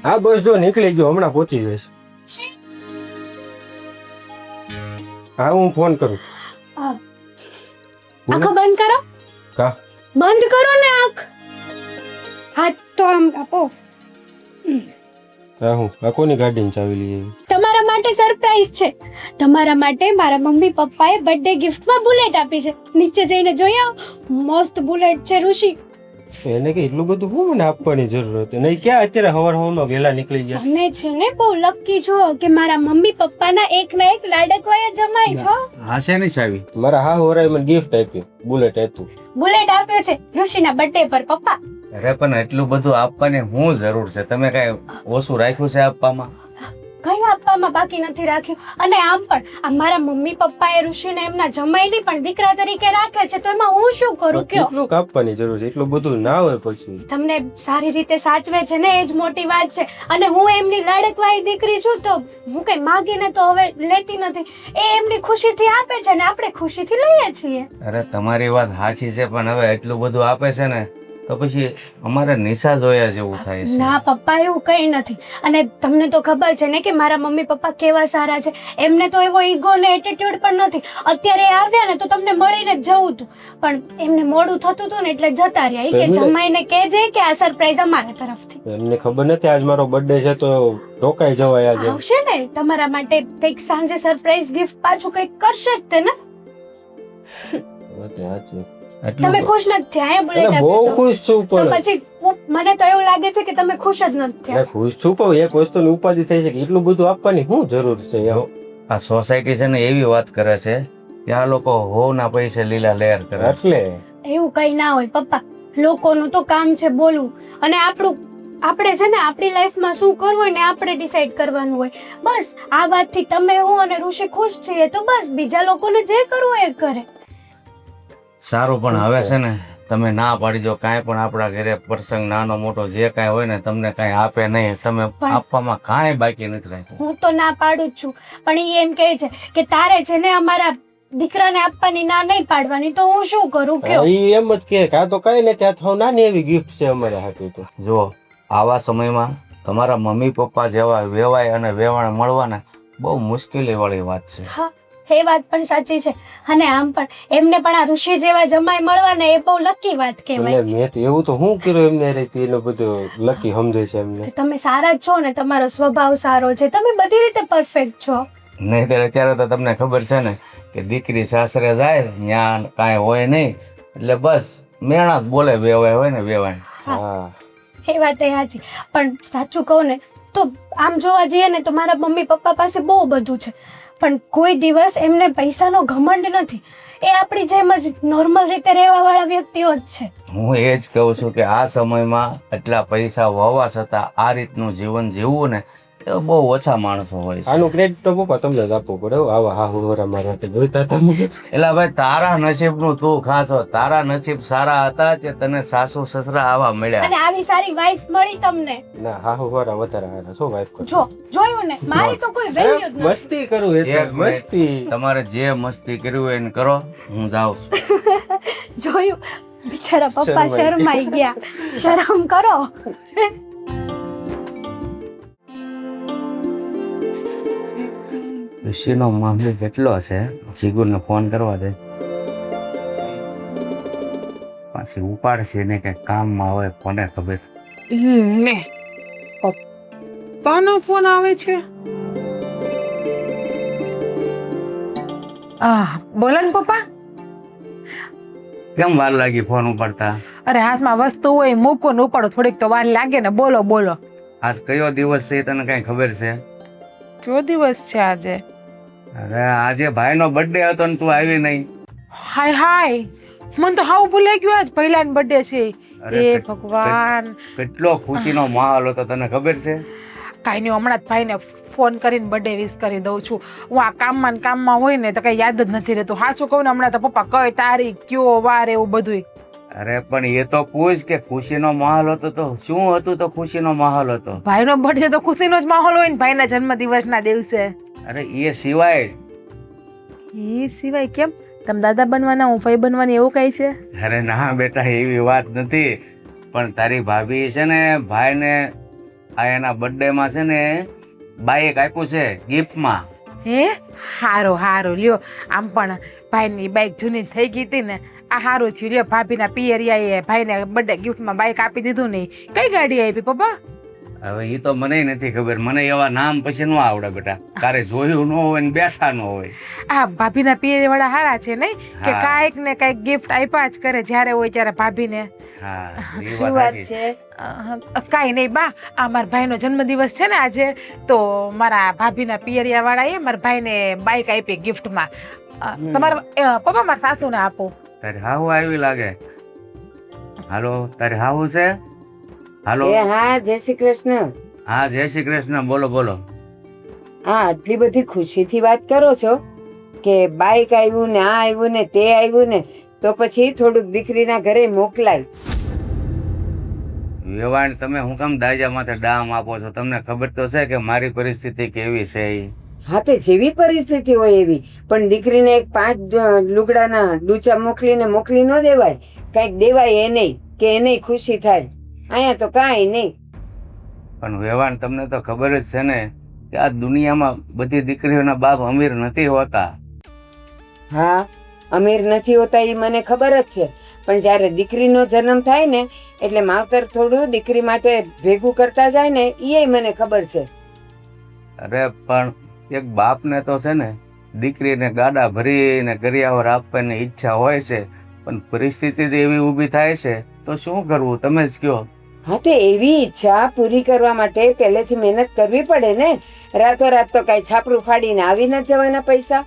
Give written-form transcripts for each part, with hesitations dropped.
હા બસ જો નીકળી ગયો, હમણાં પહોંચી જઈશ. હા હું ફોન કરું. આ આંખો બંધ કરો. કા બંધ કરો ને આંખ. હાથ તો આમ આપો. હા હું આ કોની ગાડીની ચાવી લઈ આવી? તમારા માટે સરપ્રાઈઝ છે. તમારા માટે મારા મમ્મી પપ્પાએ બર્થડે ગિફ્ટમાં બુલેટ આપી છે. નીચે જઈને જોઈ આવો. મસ્ત બુલેટ છે ઋષિ. એને કે એટલું બધું હું મને આપવાની જરૂર હતી નહીં? ક્યાં અત્યારે હવારમાં વહેલા નીકળી ગયા? તમે છે ને બહુ લકી છો કે મારા મમ્મી પપ્પાના એક ના એક લાડકવાયા જમાઈ છો. હા છે ને ચાવી? મારા હા હોરાએ મને ગિફ્ટ આપી, બુલેટ હતું. બુલેટ આપ્યો છે ઋષિના બર્થડે પર પપ્પા. અરે પણ એટલું બધું આપવાની શું જરૂર છે? તમે કઈ ઓછું રાખ્યું છે આપવામાં? કઈ આપવામાં બાકી નથી રાખ્યું. અને આમ પણ આ મારા મમ્મી પપ્પાએ ઋષિને એમના જમાઈની પણ દીકરા તરીકે રાખે છે, તો એમાં હું શું કરું કયો? કેટલું આપવાની જરૂર છે? એટલું બધું ના હોય પછી. તમને સારી રીતે સાચવે છે ને, એ જ મોટી વાત છે. અને હું એમની લાડકવાઈ દીકરી છું, તો હું કઈ માગીને તો હવે લેતી નથી. એ એમની ખુશીથી આપે છે ને આપણે ખુશીથી લઈએ છીએ. અરે તમારી વાત સાચી છે, પણ હવે એટલું બધું આપે છે ને તો પછી અમારે નિશા જોયા જેવું થાય છે. ના પપ્પા એવું કઈ નથી. અને તમને તો ખબર છે ને કે મારા મમ્મી પપ્પા કેવા સારા છે. એમને તો એવો ઈગો ને એટીટ્યુડ પણ નથી. અત્યારે એ આવ્યા ને તો તમને મળીને જ જવું હતું, પણ એમને મોડું થતું હતું ને એટલે જતા રહ્યા. ઈ કે જમાઈને કહેજે કે આ સરપ્રાઈઝ અમારા તરફથી. એમને ખબર નથી આજ મારો બર્થડે છે તો રોકાઈ જવાય આજે. આવશે ને તમારા માટે કંઈક સાંજે સરપ્રાઈઝ ગિફ્ટ પાછું કંઈક કરશે જ તે ને. તમે ખુશ નથી થયા? એ બુલેટ બહુ ખુશ છું તો પણ પછી મને તો એવું લાગે છે કે તમે ખુશ જ નથી થયા. ખુશ છું પણ એક વસ્તુની ઉપાધિ થઈ છે કે એટલું બધું આપવાની શું જરૂર છે યાર? આ સોસાયટી છે ને એવી વાત કરે છે કે આ લોકો હોના પૈસે લીલા લહેર કરે. એટલે એવું કઈ ના હોય પપ્પા. લોકોનું તો કામ છે બોલવું, અને આપણે છે ને આપણી લાઈફમાં શું કરવું હોય ને આપણે ડિસાઈડ કરવાનું હોય. બસ આ વાતથી તમે હું અને ઋષિ ખુશ છીએ તો બસ, બીજા લોકોને જે કરવું હોય એ કરે. સારું, પણ હવે છે ને તમે ના પાડી દો. કાંઈ પણ આપણા ઘરે પ્રસંગ નાનો મોટો જે કાંઈ હોય ને તમને કાંઈ આપે નહીં. તમે આપવામાં કાંઈ બાકી નથી રાખ્યું. હું તો ના પાડું જ છું, પણ એ એમ કહે છે કે તારે છે ને અમારા દીકરાને આપવાની ના નહીં પાડવાની, તો હું શું કરું કયો? ઈ એમ જ કે આ તો કઈ ને ત્યાં થાવ નાની એવી ગિફ્ટ છે અમારે હાટુ. તો જો આવા સમયમાં તમારા મમ્મી પપ્પા જેવા વેવાય અને વેવાણ મળવાના બહુ મુશ્કેલી વાળી વાત છે. હા, એ વાત પણ સાચી છે. અને આમ પણ એમને પણ આ ઋષિ જેવા જમાઈ મળવાને એ બહુ લકી વાત કહેવાય. મેં તો એવું તો હું કર્યું એમને રીતિ એનો બધું લકી સમજે છે એમને. તમે સારા જ છો ને, તમારો સ્વભાવ સારો છે, તમે બધી રીતે પરફેક્ટ છો. નહીં અત્યારે તો તમને ખબર છે ને કે દીકરી સાસરે જાય ત્યાં કાંઈ હોય નહીં, એટલે બસ મેણા જ બોલે. વેવાય હોય ને વેવાય. હા એ વાત એ સાચી. પણ સાચું કહું ને તો આમ જોવા જઈએ ને તો મારા મમ્મી પપ્પા પાસે બહુ બધું છે, પણ કોઈ દિવસ એમને પૈસાનો ઘમંડ નથી. એ આપણી જેમ જ નોર્મલ રીતે રહેવા વાળા વ્યક્તિઓ જ છે. હું એ જ કહું છું કે આ સમયમાં એટલા પૈસા હોવા છતાં આ રીતનું જીવન જીવવું ને એ બહુ ઓછા માણસો હોય છે. આનું ક્રેડિટ તો પપ્પા તમને જ આપવું પડે. આવા હા હોરા મારા જોઈતા તમે. એટલે ભાઈ તારા નસીબનું તું ખાસ હો. તારા નસીબ સારા હતા કે તને સાસુ સસરા આવા મળ્યા. અને આવી સારી વાઈફ મળી તમને. ના હા હોરા વધારે હારા શું વાઈફ કરો? જો જોયું ને, મારી તો કોઈ વેલ્યુ જ નથી. મસ્તી કરું એ એક મિનિટ. મસ્તી. તમારે જે મસ્તી કરવી હોય એને કરો, હું જાઉં છું. જોયું, બિચારા પપ્પા શરમાઈ ગયા. શરમ કરો. ઋષિનો મામલો કેટલો છે? જીગુરને ફોન કરવા દે, પાછી ઉપાડશે ને કઈ કામમાં હોય કોને ખબર. ને પપ્પાનો ફોન આવે છે. બોલો ને પપ્પા. કેમ વાર લાગી ફોન ઉપાડતા? અરે હાથમાં વસ્તુ હોય મૂકો ને ઉપાડો, થોડીક તો વાર લાગે ને. બોલો બોલો. આજ કયો દિવસ છે તને કઈ ખબર છે? કયો દિવસ છે આજે? અરે આજે ભાઈનો બર્થડે હતો ને તું આવી નહીં. હાય હાય, મને તો હાવ ભૂલાઈ ગયું. આજ પહેલાનો બર્થડે છે. અરે એ ભગવાન, કેટલો ખુશીનો માહોલ હતો તને ખબર છે? કાંઈ નહીં, હમણાં જ ભાઈને ફોન કરીને બર્થડે વિશ કરી દઉં છું. હું આ કામમાં ને કામમાં હોય ને તો કઈ યાદ જ નથી રહેતું. સાચું કહું ને, હમણાં તો પપ્પા કઈ તારીખ કયો વાર એવું બધું. અરે પણ એ તો પૂછ કે ખુશીનો માહોલ હતો તો શું હતું? તો ખુશીનો માહોલ હતો. ભાઈનો બર્થડે તો ખુશીનો જ માહોલ હોય ને, ભાઈના જન્મદિવસના દિવસે. અરે એ સિવાય. એ સિવાય કેમ? તમે દાદા બનવાના, હું ભાઈ બનવાની, એવું કઈ છે? અરે ના બેટા, એવી વાત નથી. પણ તારી ભાભી છે ને ભાઈને આ એના બર્થડેમાં છે ને બાઈક આપ્યું છે ગિફ્ટમાં. હે હારું હારું લ્યો. આમ પણ ભાઈની બાઈક જૂની થઈ ગઈ હતી ને, આ હારું થયું લ્યો. ભાભીના પિયરિયાએ ભાઈને બર્થડે ગિફ્ટમાં બાઈક આપી દીધું ને. કઈ ગાડી આપી પપ્પા? હવે એ તો મને નથી ખબર, મને એવા નામ પછી ન આવડે બેટા. તારે જોયું ન હોય ને બેઠા ન હોય. આ ભાભીના પિયરિયા વાળા હારા છે નહીં કે હા. કાંઈક ને કાંઈક ગિફ્ટ આપ્યા જ કરે જ્યારે હોય ત્યારે ભાભીને. હા એ શું વાત વાત સાચી. છે? કાંઈ નહીં બા, આ મારા ભાઈનો જન્મદિવસ છે ને આજે, તો મારા ભાભીના પિયરિયા વાળાએ મારા ભાઈને બાઈક આપી ગિફ્ટમાં. તમારા પપ્પા મારા સાસુને આપો. તારે હાહુ આવી લાગે. હાલો, તારે હાહુ છે? હાલો. એ હા, જય શ્રી કૃષ્ણ. હા જય શ્રી કૃષ્ણ. બોલો બોલો. હા, આટલી બધી ખુશીથી વાત કરો છો કે બાઈક આવ્યું ને આ આવ્યું ને તે આવ્યું ને, તો પછી થોડુંક દીકરીના ઘરે મોકલાય. વેવાણ, તમે હું કામ દાજા માથે ડામ આપો છો? તમને ખબર તો છે કે મારી પરિસ્થિતિ કેવી છે ઈ. હા, તે જેવી પરિસ્થિતિ હોય એવી, પણ દીકરીને એક 5 લુગડાના ડૂચા મોકલી ન દેવાય. કંઈક દેવાય એ નહીં કે એને ખુશી થાય. અહીંયા તો કાંઈ નહીં. પણ વેવાણ, તમને તો ખબર જ છે ને કે આ દુનિયામાં બધી દીકરીઓના બાપ અમીર નથી હોતા. હા, અમીર નથી હોતા એ મને ખબર જ છે, પણ જ્યારે દીકરીનો જન્મ થાય ને એટલે માવતર થોડું દીકરી માટે ભેગું કરતા જાય ને એ મને ખબર છે. અરે પણ એક બાપને તો છે ને દીકરીને ગાડા ભરીને કરિયાવર આપવાની ઈચ્છા હોય છે, પણ પરિસ્થિતિ તો એવી ઊભી થાય છે તો શું કરવું તમે જ કહો. હા, તે એવી ઈચ્છા પૂરી કરવા માટે પહેલેથી મહેનત કરવી પડે ને. રાતોરાત તો કાંઈ છાપરું ફાડીને આવી ન જવાના પૈસા.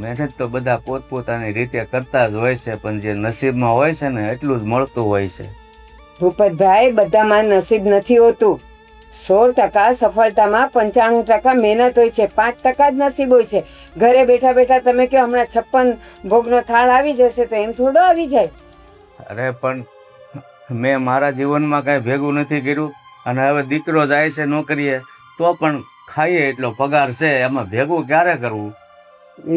મહેનત તો બધા પોતપોતાની રીતે કરતા જ હોય છે, પણ જે નસીબમાં હોય છે ને એટલું જ મળતું હોય છે. ભૂપતભાઈ, બધામાં નસીબ નથી હોતું. 100% સફળતામાં 95% મહેનત હોય છે, 5% જ નસીબ હોય છે. ઘરે બેઠા બેઠા તમે કહો હમણાં 56 ભોગનો થાળ આવી જશે તો એમ થોડો આવી જાય. અરે પણ મેં મારા જીવનમાં કાંઈ ભેગું નથી કર્યું, અને હવે દીકરો જાય છે નોકરીએ તો પણ ખાઈએ એટલો પગાર છે, એમાં ભેગું ક્યારે કરવું?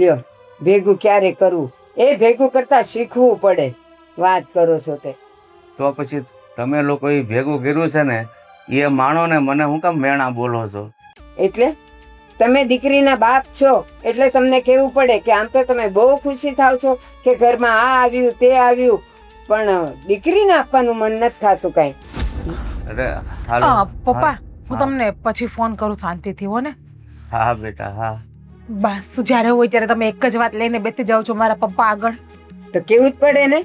લ્યો, ભેગું ક્યારે કરવું એ ભેગું કરતા શીખવું પડે. વાત કરો છો તે. તો પછી તમે લોકો એ ભેગું કર્યું છે ને એ માણો ને મને હું કામ મેણા બોલો છો? એટલે તમે દીકરીના બાપ છો એટલે તમને કહેવું પડે કે આમ તો તમે બહુ ખુશી થાવ છો કે ઘરમાં આ આવ્યું તે આવ્યું, પણ દીકરીને આપવાનું મન નથી થતું કાંઈ. અરે હાલો. પપ્પા, હું હા. તમને પછી ફોન કરું શાંતિથી, હો ને? હા બેટા હા. બસ જ્યારે હોય ત્યારે તમે એક જ વાત લઈને બેસી જાઓ છો મારા પપ્પા આગળ. તો કેવું જ પડે ને.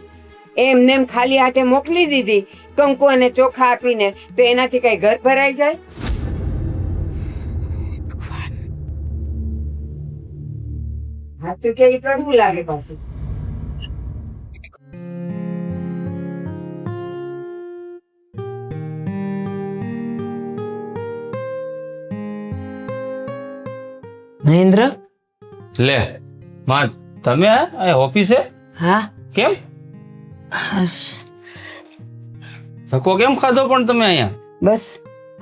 એમને એમ ખાલી હાથે મોકલી દીધી કંકુ અને ચોખા આપીને, તો એનાથી કઈ ઘર ભરાઈ જાય? હા, તો કે કડવું લાગે પાછું. મહેન્દ્ર. લે માં, તમે આ ઓફિસે હા, કેમ? ધક્કો કેમ ખાધો પણ તમે અહીંયા? બસ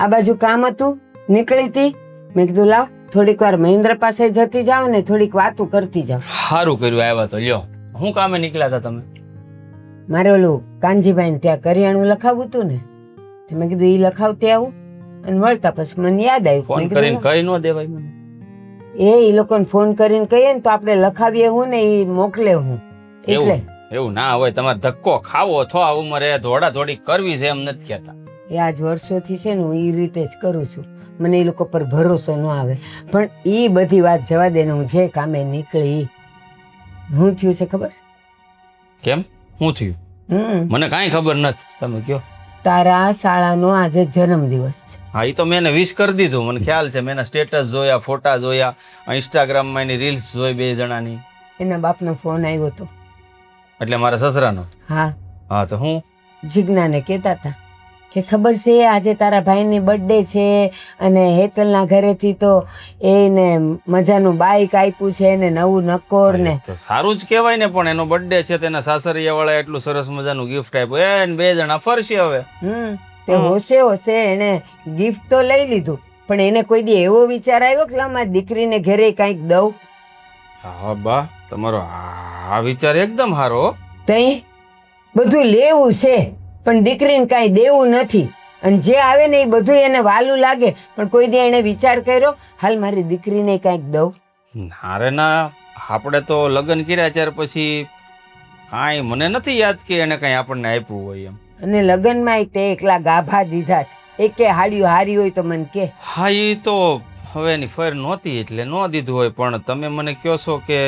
આ બાજુ કામ હતું, નીકળી હતી. મેં કીધું લાવ થોડીક વાર મહેન્દ્ર પાસે જતી જાવ ને થોડીક વાતું કરતી જાવ. સારું કર્યું આવ્યા તો. લ્યો, હું કામે નીકળ્યા હતા તમે? મારે ઓલું કાનજીભાઈ ત્યાં કરિયાણું લખાવવું હતું ને, તો મેં કીધું ઈ લખાવતી આવું. અને મળતા પછી મને યાદ આવ્યું, ફોન મેં કીધું કરીને કહી ન દેવાય મને? ઈ લોકોને ફોન કરીને કહીએ ને તો આપણે લખાવીએ હું ને ઈ મોકલે હું. એટલે એવું ના હોય. તમારે ધક્કો ખાવો છો આ ઉંમરે, ધોડા ધોડી કરવી છે એમ નથી કહેતા. એ આજ વર્ષોથી છે ને હું ઈ રીતે જ કરું છું. મને એ લોકો પર ભરોસો ન આવે, પણ ઈ બધી વાત જવા દે ને. હું જે કામે નીકળી, હું થયું છે ખબર? કેમ? શું થયું? મને કાંઈ ખબર નથી, તમે કયો. તારા શાળાનો આજે જન્મદિવસ છે. હા, એ તો મેં એને વિશ કરી દીધું, મને ખ્યાલ છે. મેં એના સ્ટેટસ જોયા, ફોટા જોયા, ઇન્સ્ટાગ્રામમાં એની રીલ્સ જોઈ 2 જણાની. એના બાપનો ફોન આવ્યો હતો. એટલે મારા સસરાનો? હા, હા, તો હું જીજ્ઞાને કહેતા હતા કે ખબર છે આજે તારા ભાઈની બર્થડે છે અને હેતલના ઘરેથી તો એને મજાનું બાઈક આપ્યું છે ને નવું નકોર ને. તો સારું જ કહેવાય ને, પણ એનો બર્થડે છે તેના સાસરિયા વાળા એટલું સરસ મજાનું ગિફ્ટ આપ્યું. એને 2 જણા ફરશે હવે. તે હોશે એને ગિફ્ટ તો લઈ લીધું, પણ એને કોઈ દી એવો વિચાર આવ્યો કે મારી દીકરીને ઘરે કાંઈક દઉં? હા બા, તમારો આ વિચાર એકદમ સારો. તઈ બધું લેવું છે પણ દીકરીને કાંઈ દેવું નથી. અને જે આવે ને એ બધું એને વાલું લાગે, પણ કોઈ દી એને વિચાર કર્યો હાલ મારી દીકરીને કાંઈક દઉં? ના રે ના, આપણે તો લગ્ન કર્યા ત્યાર પછી કાંઈ મને નથી યાદ કે એને કાંઈ આપણને આપ્યું હોય એમ. અને લગ્નમાં તે એકલા ગાભા દીધા છે, એકે હાડિયું હારી હોય તો મને કે. હા એ તો હવે એની ફેર નહોતી એટલે ન દીધું હોય, પણ તમે મને કહો છો કે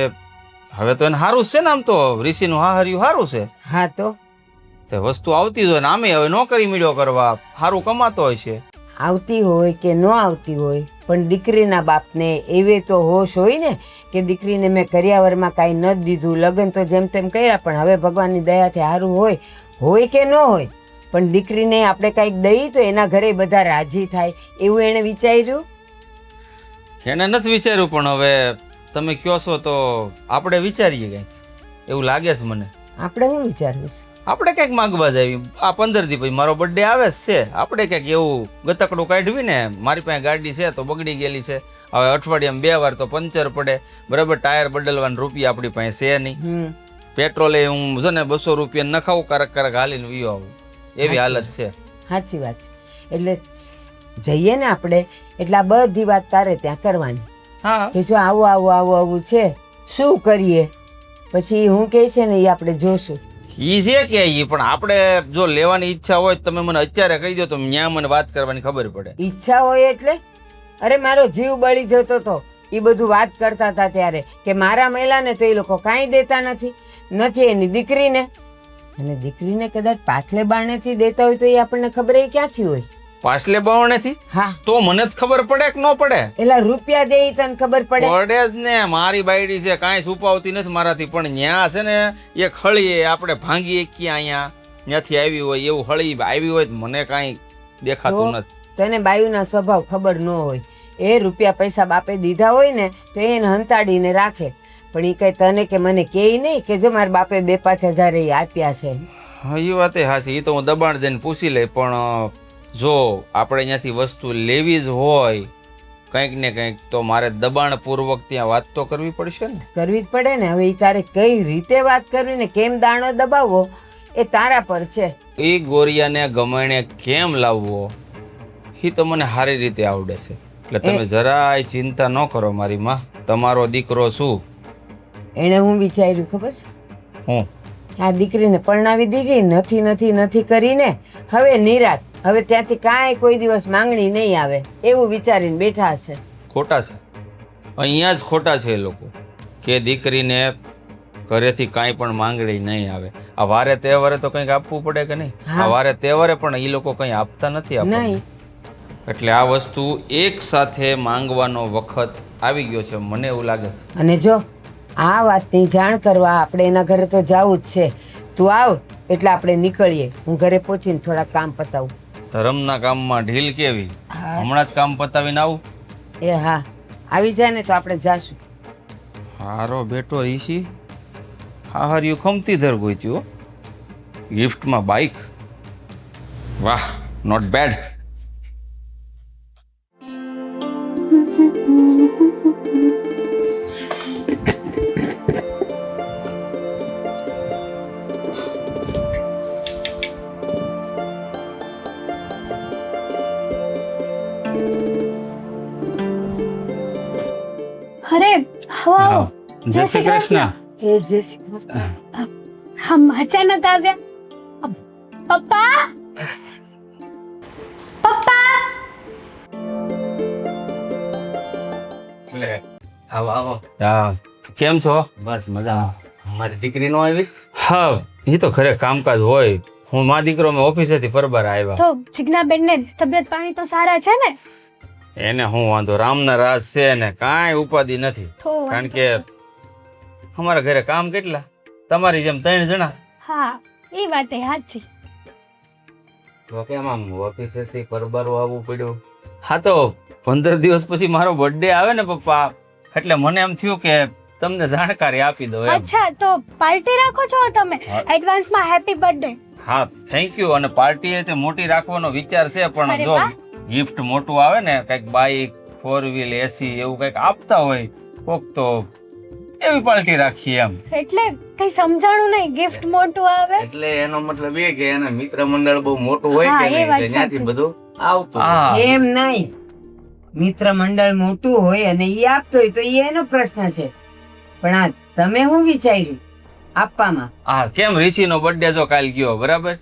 હવે તો એને સારું જ છે ને, આમ તો ઋષિનું હાહર્યું સારું છે, હા તો તે વસ્તુ આવતી જ હોય ને, આમે હવે નોકરી મીડ્યો કરવા સારું કમાતો હોય છે. આવતી હોય કે ન આવતી હોય, પણ દીકરીના બાપને એવે તો હોશ હોય ને કે દીકરીને મેં કરિયાવરમાં કાંઈ ન દીધું, લગ્ન તો જેમ તેમ કર્યા, પણ હવે ભગવાનની દયાથી સારું હોય કે ન હોય, પણ દીકરીને આપણે કાંઈક દઈએ તો એના ઘરે બધા રાજી થાય, એવું એણે વિચાર્યું? એને નથી વિચાર્યું, પણ હવે તમે કહો છો તો આપણે વિચારીએ કંઈક, એવું લાગે છે મને. આપણે શું વિચારવું છે? આપણે કંઈક માગવા જાવી. આ 15 દી પછી મારો બર્થડે આવે જ છે, આપણે કંઈક એવું ગતકડું કાઢવી ને. મારી પાસે ગાડી છે તો બગડી ગયેલી છે, હવે અઠવાડિયામાં 2 વાર તો પંચર પડે, બરાબર, ટાયર બદલવાના રૂપિયા આપણી પાસે છે નહીં, પેટ્રોલે હું છે ને 200 રૂપિયા નખાવું, કારક હાલીને વીયો આવું, એવી હાલત છે. સાચી વાત છે. એટલે જઈએ ને આપણે એટલે આ બધી વાત તારે ત્યાં કરવાની હા, કે જો આવું છે, શું કરીએ, પછી હું કહે છે ને એ આપણે જોશું. ઈ છે કે ઈ, પણ આપણે જો લેવાની ઈચ્છા હોય તો તમે મને અત્યારે કહી દો તો ન્યા મને વાત કરવાની ખબર પડે. ઈચ્છા હોય એટલે? અરે મારો જીવ બળી જતો તો એ બધું વાત કરતા હતા ત્યારે કે મારા મહિલાને તો એ લોકો કાંઈ દેતા નથી એની દીકરીને, અને દીકરીને કદાચ પાછલે બારણેથી દેતા હોય તો એ આપણને ખબર એ ક્યાંથી હોય? પાછલે બાવણેથી? હા, તો મને જ ખબર પડે કે ન પડે? એલા રૂપિયા દે તને ખબર પડે? પડે જ ને, મારી બાયડી છે, કાંઈ છુપાવતી નથી મારાથી, પણ ન્યા છે ને એક હળી આપણે ભાંગી એકીએ અહીંયા, ત્યાંથી આવી હોય એવું હળી આવી હોય તો મને કાંઈ દેખાતું નથી. તને બાયુના સ્વભાવ ખબર ન હોય, એ રૂપિયા પૈસા બાપે દીધા હોય ને તો એને હંતાડીને રાખે, પણ એ કઈ તને કે મને કે નહીં કે જો મારા બાપે 2-5 હજાર એ આપ્યા છે. હા એ વાત એ હાચી, એ તો હું દબાણ દઈને પૂછી લઈ, પણ જો આપણે અહીંયાથી વસ્તુ લેવી જ હોય કંઈક ને કંઈક તો મારે દબાણપૂર્વક ત્યાં વાત તો કરવી પડશે ને. કરવી જ પડે ને. હવે એ તારે કઈ રીતે વાત કરવી ને કેમ દાણો દબાવવો એ તારા પર છે. એ ગોરિયાને ગમણે કેમ લાવવો એ તો મને સારી રીતે આવડે છે, એટલે તમે જરાય ચિંતા ન કરો મારી માં. તમારો દીકરો શું એણે હું વિચાર્યું ખબર છે? હું આ દીકરીને પરણાવી દીધી, નથી કરીને હવે નિરાત, હવે ત્યાંથી કાંઈ કોઈ દિવસ માંગણી નહીં આવે એવું વિચારીને બેઠા છે. ખોટા છે, અહીંયા જ ખોટા છે એ લોકો કે દીકરીને ઘરેથી કાંઈ પણ માંગણી નહીં આવે. આ વારે તહેવારે તો કંઈક આપવું પડે કે નહીં? આ વારે તહેવારે પણ એ લોકો કંઈ આપતા નથી આપણને. નહીં. એટલે આ વસ્તુ એક સાથે માંગવાનો વખત આવી ગયો છે, મને એવું લાગે છે. અને જો આ વાતની જાણ કરવા આપણે એના ઘરે તો જવું જ છે. તું આવ એટલે આપણે નીકળીએ, હું ઘરે પહોંચીને થોડા કામ પતાવું. ધર્મના કામમાં ઢીલ કેવી? હમણાં જ કામ પતાવીને આવું? એ હા, આવી જાય ને તો આપણે જાશું. હારો બેટો ઋષિ, હા હાર્યું ખમતી ધર ગોઈતી હો, ગિફ્ટમાં બાઇક, વાહ, નોટ બેડ. અરે આવો. જય શ્રી કૃષ્ણ. જય શ્રી કૃષ્ણ. હમ અચાનક આવ્યા. પપ્પા, આવો. હા, કેમ છો? બસ મજામાં. મારી દીકરી નો આવી? હા, એ તો ખરે કામકાજ હોય. હું મા દીકરો મેં ઓફિસેથી ફરબાર આવ્યા. તો જીજ્ઞાબેન ને તબિયત પાણી તો સારા છે ને? એને હું વાંધો, રામના રાજ છે ને કાંઈ ઉપાધિ નથી, કારણ કે અમારા ઘરે કામ કેટલા, તમારી જેમ 3 જણા. હા, એ વાત એ સાચી. તો કેમ આમ ઓફિસેથી ફરબારો આવવું પડ્યું? હા, તો 15 દિવસ પછી મારો બર્થડે આવે ને પપ્પા, એટલે મને એમ થયું કે તમને જાણકારી આપી દો એમ. અચ્છા, તો પાર્ટી રાખો છો તમે? એડવાન્સમાં હેપી બર્થડે. હા, થેન્ક યુ. અને પાર્ટી તે મોટી રાખવાનો વિચાર છે, પણ જો ગિફ્ટ મોટું આવે ને, કંઈક બાઇક, 4 વ્હીલ, એસી એવું કંઈક આપતા હોય કોક તો એવી પાર્ટી રાખીએ એમ. એટલે કઈ સમજાણું નહીં, ગિફ્ટ મોટું આવે. એટલે એનો મતલબ એ કે એના મિત્ર મંડળ બહુ મોટું હોય હા, કે એ નહીં વાત એટલે ત્યાંથી સાચી. બધું આવતું હોય. હા. એમ નહીં, મિત્ર મંડળ મોટું હોય અને ઈ આપતો હોય તો ઈ એનો પ્રશ્ન છે, પણ આ તમે શું વિચાર્યું આપવામાં? હા, કેમ ઋષિનો બર્થડે જો કાલ ગયો બરાબર?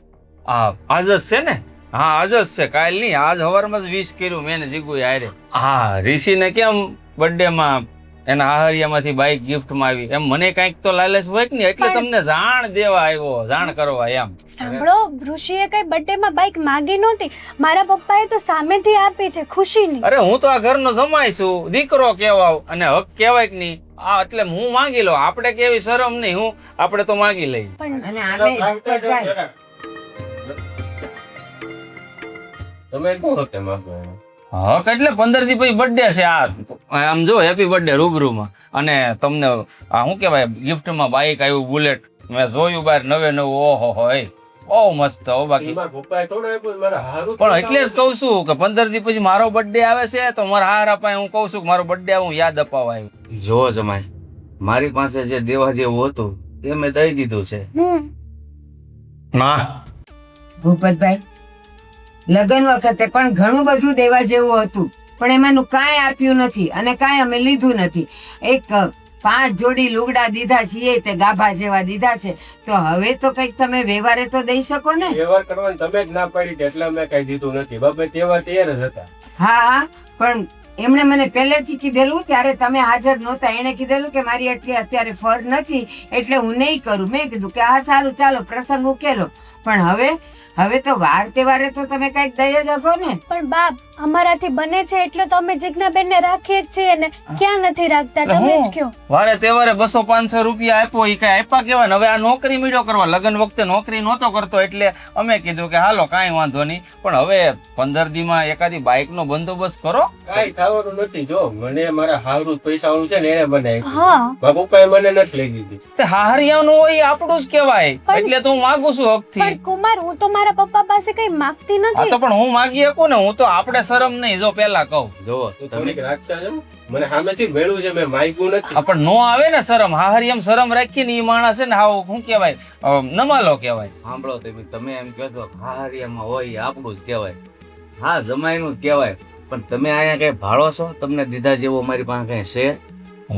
હા, આજ જ છે ને? હા, આજ જ છે, કાલ નહીં. આજ સવારમાં જ વિશ કર્યું મેં ને જીગુએ હારે. હા, ઋષિને કેમ બર્થડે માં એના આહારિયામાંથી બાઈક ગિફ્ટમાં આવી, એમ મને કાંઈક તો લાલચ હોય કે નહીં, એટલે પણ- તમને જાણ દેવા આવ્યો, જાણ કરવા એમ. સાંભળો, ઋષિએ કઈ બર્થડે માં બાઈક માંગી નહોતી, મારા પપ્પાએ તો સામેથી આપી છે, ખુશીની. અરે હું તો આ ઘરનો જમાઈ છું, દીકરો કહેવાવ અને હક કહેવાય કે નહીં. આ એટલે હું માંગી લઉં, આપણે કેવી શરમ નહીં, આપણે તો માંગી લઈએ. પણ અને આમે ભૂપતભાઈ, તમે શું હકે માંગો એમ? હક એટલે 15 દી પછી બર્થડે છે. આ આમ જો હેપી બર્થડે રૂબરૂમાં, અને તમને આ શું કહેવાય ગિફ્ટમાં બાઈક આવ્યું, બુલેટ. મેં જોયું બાર નવે નવું. ઓહો હો, એ બહુ મસ્ત હો. બાકી મારા પપ્પાએ થોડું આપ્યું, મારા હારું પણ એટલે જ કહું છું કે 15 દી પછી મારો બર્થડે આવે છે તો મારા હાર અપાય. હું કહું છું કે મારો બર્થડે હું યાદ અપાવવા આવ્યું. જો જમાઈ, મારી પાસે જે દેવા જેવું હતું એ મેં દઈ દીધું છે. ના, ભૂપતભાઈ, લગ્ન વખતે પણ ઘણું બધું દેવા જેવું હતું, પણ એમાંનું કાંઈ આપ્યું નથી અને કાંઈ અમે લીધું નથી. એક 5 જોડી લુગડા દીધા છીએ, તે ગાભા જેવા દીધા છે, તો હવે તો કંઈક તમે વ્યવહારે તો દઈ શકો ને? વ્યવહાર કરવાની તમે જ ના પાડી હતી, એટલે અમે કઈ દીધું નથી. બાબા તેવા તૈયાર જ હતા. હા હા, પણ એમણે મને પહેલેથી કીધેલું, ત્યારે તમે હાજર નહોતા. એણે કીધેલું કે મારી એટલી અત્યારે ફર નથી એટલે હું નહીં કરું. મેં કીધું કે હા સારું, ચાલો પ્રસંગ ઉકેલો. પણ હવે તો વાર તહેવારે તો તમે કઈક દઈ જ શકો ને? પણ બાપ, અમારાથી બને છે એટલે તો અમે જીજ્ઞાબેન ને રાખીએ જ છીએ ને, ક્યાં નથી રાખતા, તમે જ કયો. વારે તહેવારે 200-500 રૂપિયા આપ્યો, એ કઈ આપ્યા કેવાય ને? હવે આ નોકરી મીડો કરવા, લગ્ન વખતે નોકરી નહોતો કરતો એટલે અમે કીધું કે હાલો કાંઈ વાંધો નહીં, પણ હવે 15 દીમાં એકાદી બાઇક નો બંદોબસ્ત કરો. કાંઈ થવાનું નથી. જો મને મારા હારું પૈસા વાળું છે ને એને મને આપ્યું. હા, મારા પપ્પાએ મને નથી લઈ દીધી. તે હાહરિયાનું હોય એ આપણું જ કહેવાય, એટલે તો હું માંગુ છું હકથી. પણ કુમાર, હું તો મારા પપ્પા પાસે કઈ માંગતી હા નથી. તો પણ હું માગી શકું ને? હું તો આપણે શરમ નહીં. જો પેલા કહું, જો તું થોડીક રાખતા જાવ. મને સામેથી મેળવું છે, મેં માગ્યું નથી. પણ નો આવે ને શરમ, હાહરિયામ શરમ રાખીને ઈ માણસ છે ને હાવ શું કહેવાય, નમાલો કહેવાય. સાંભળો તમે એમ કહો છો હાહરિયામાં હોય એ આપણું જ કહેવાય. હા, જમાઈનું જ કહેવાય, પણ તમે અહીંયા કઈ ભાડો છો? તમને દીધા જેવો મારી પાસે કઈ છે?